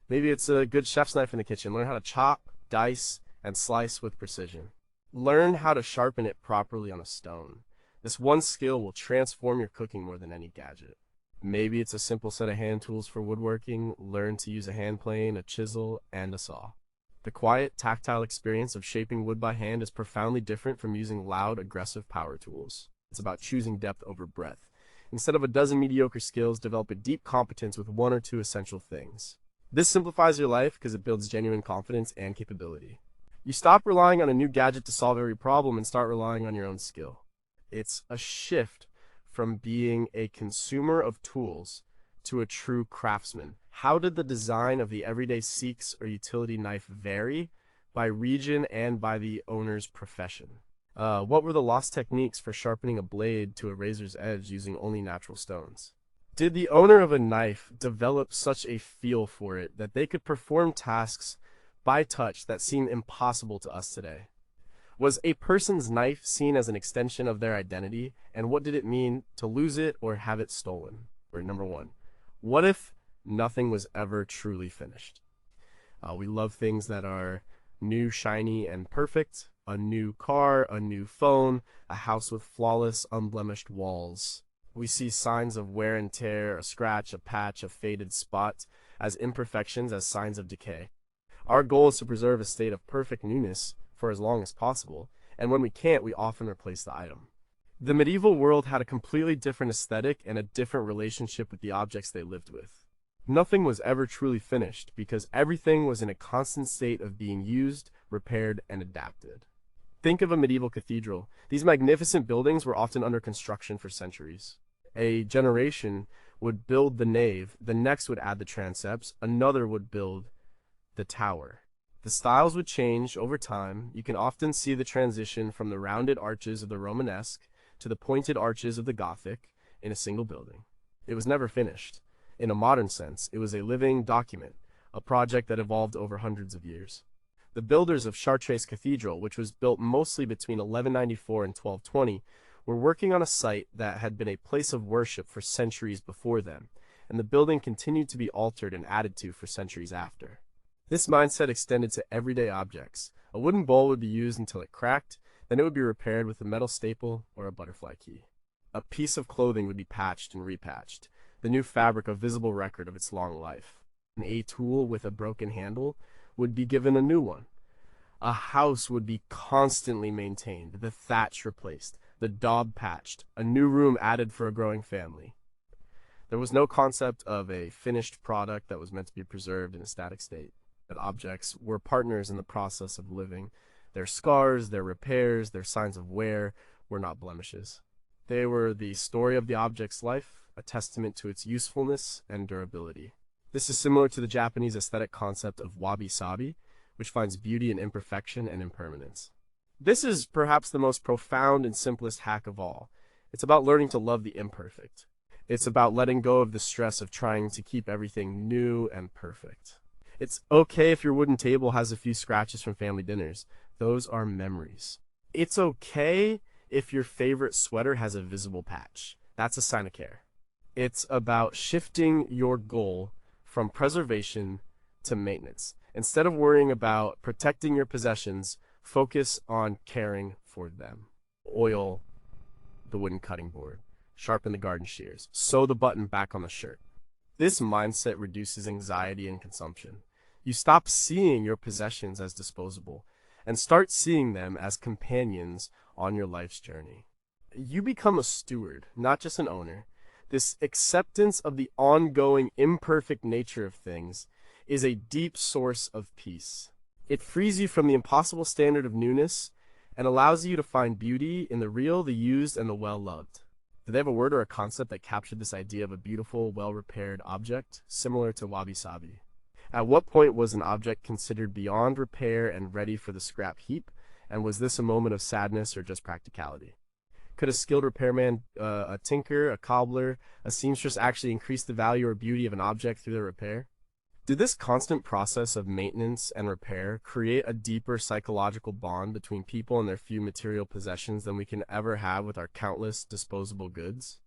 Maybe it's a good chef's knife in the kitchen. Learn how to chop, dice, and slice with precision. Learn how to sharpen it properly on a stone. This one skill will transform your cooking more than any gadget. Maybe it's a simple set of hand tools for woodworking. Learn to use a hand plane, a chisel, and a saw. The quiet, tactile experience of shaping wood by hand is profoundly different from using loud, aggressive power tools. It's about choosing depth over breadth. Instead of a dozen mediocre skills, develop a deep competence with one or two essential things. This simplifies your life because it builds genuine confidence and capability. You stop relying on a new gadget to solve every problem and start relying on your own skill. It's a shift from being a consumer of tools to a true craftsman. How did the design of the everyday seeks or utility knife vary by region and by the owner's profession? What were the lost techniques for sharpening a blade to a razor's edge using only natural stones? Did the owner of a knife develop such a feel for it that they could perform tasks by touch that seem impossible to us today? Was a person's knife seen as an extension of their identity, and what did it mean to lose it or have it stolen? Or number one, what if nothing was ever truly finished? We love things that are new, shiny, and perfect. A new car, a new phone, a house with flawless, unblemished walls. We see signs of wear and tear, a scratch, a patch, a faded spot, as imperfections, as signs of decay. Our goal is to preserve a state of perfect newness for as long as possible, and when we can't, we often replace the item. The medieval world had a completely different aesthetic and a different relationship with the objects they lived with. Nothing was ever truly finished because everything was in a constant state of being used, repaired, and adapted. Think of a medieval cathedral. These magnificent buildings were often under construction for centuries. A generation would build the nave, the next would add the transepts, another would build the tower. The styles would change over time. You can often see the transition from the rounded arches of the Romanesque to the pointed arches of the Gothic in a single building. It was never finished. In a modern sense, it was a living document, a project that evolved over hundreds of years. The builders of Chartres Cathedral, which was built mostly between 1194 and 1220, were working on a site that had been a place of worship for centuries before them, and the building continued to be altered and added to for centuries after. This mindset extended to everyday objects. A wooden bowl would be used until it cracked, then it would be repaired with a metal staple or a butterfly key. A piece of clothing would be patched and repatched, the new fabric a visible record of its long life. A tool with a broken handle would be given a new one. A house would be constantly maintained, the thatch replaced, the daub patched, a new room added for a growing family. There was no concept of a finished product that was meant to be preserved in a static state. That objects were partners in the process of living. Their scars, their repairs, their signs of wear were not blemishes. They were the story of the object's life, a testament to its usefulness and durability. This is similar to the Japanese aesthetic concept of wabi-sabi, which finds beauty in imperfection and impermanence. This is perhaps the most profound and simplest hack of all. It's about learning to love the imperfect. It's about letting go of the stress of trying to keep everything new and perfect. It's okay if your wooden table has a few scratches from family dinners. Those are memories. It's okay if your favorite sweater has a visible patch. That's a sign of care. It's about shifting your goal from preservation to maintenance. Instead of worrying about protecting your possessions, focus on caring for them. Oil the wooden cutting board, sharpen the garden shears, sew the button back on the shirt. This mindset reduces anxiety and consumption. You stop seeing your possessions as disposable and start seeing them as companions on your life's journey. You become a steward, not just an owner. This acceptance of the ongoing, imperfect nature of things is a deep source of peace. It frees you from the impossible standard of newness and allows you to find beauty in the real, the used, and the well-loved. Do they have a word or a concept that captured this idea of a beautiful, well-repaired object, similar to wabi-sabi? At what point was an object considered beyond repair and ready for the scrap heap, and was this a moment of sadness or just practicality? Could a skilled repairman, a tinker, a cobbler, a seamstress actually increase the value or beauty of an object through their repair? Did this constant process of maintenance and repair create a deeper psychological bond between people and their few material possessions than we can ever have with our countless disposable goods?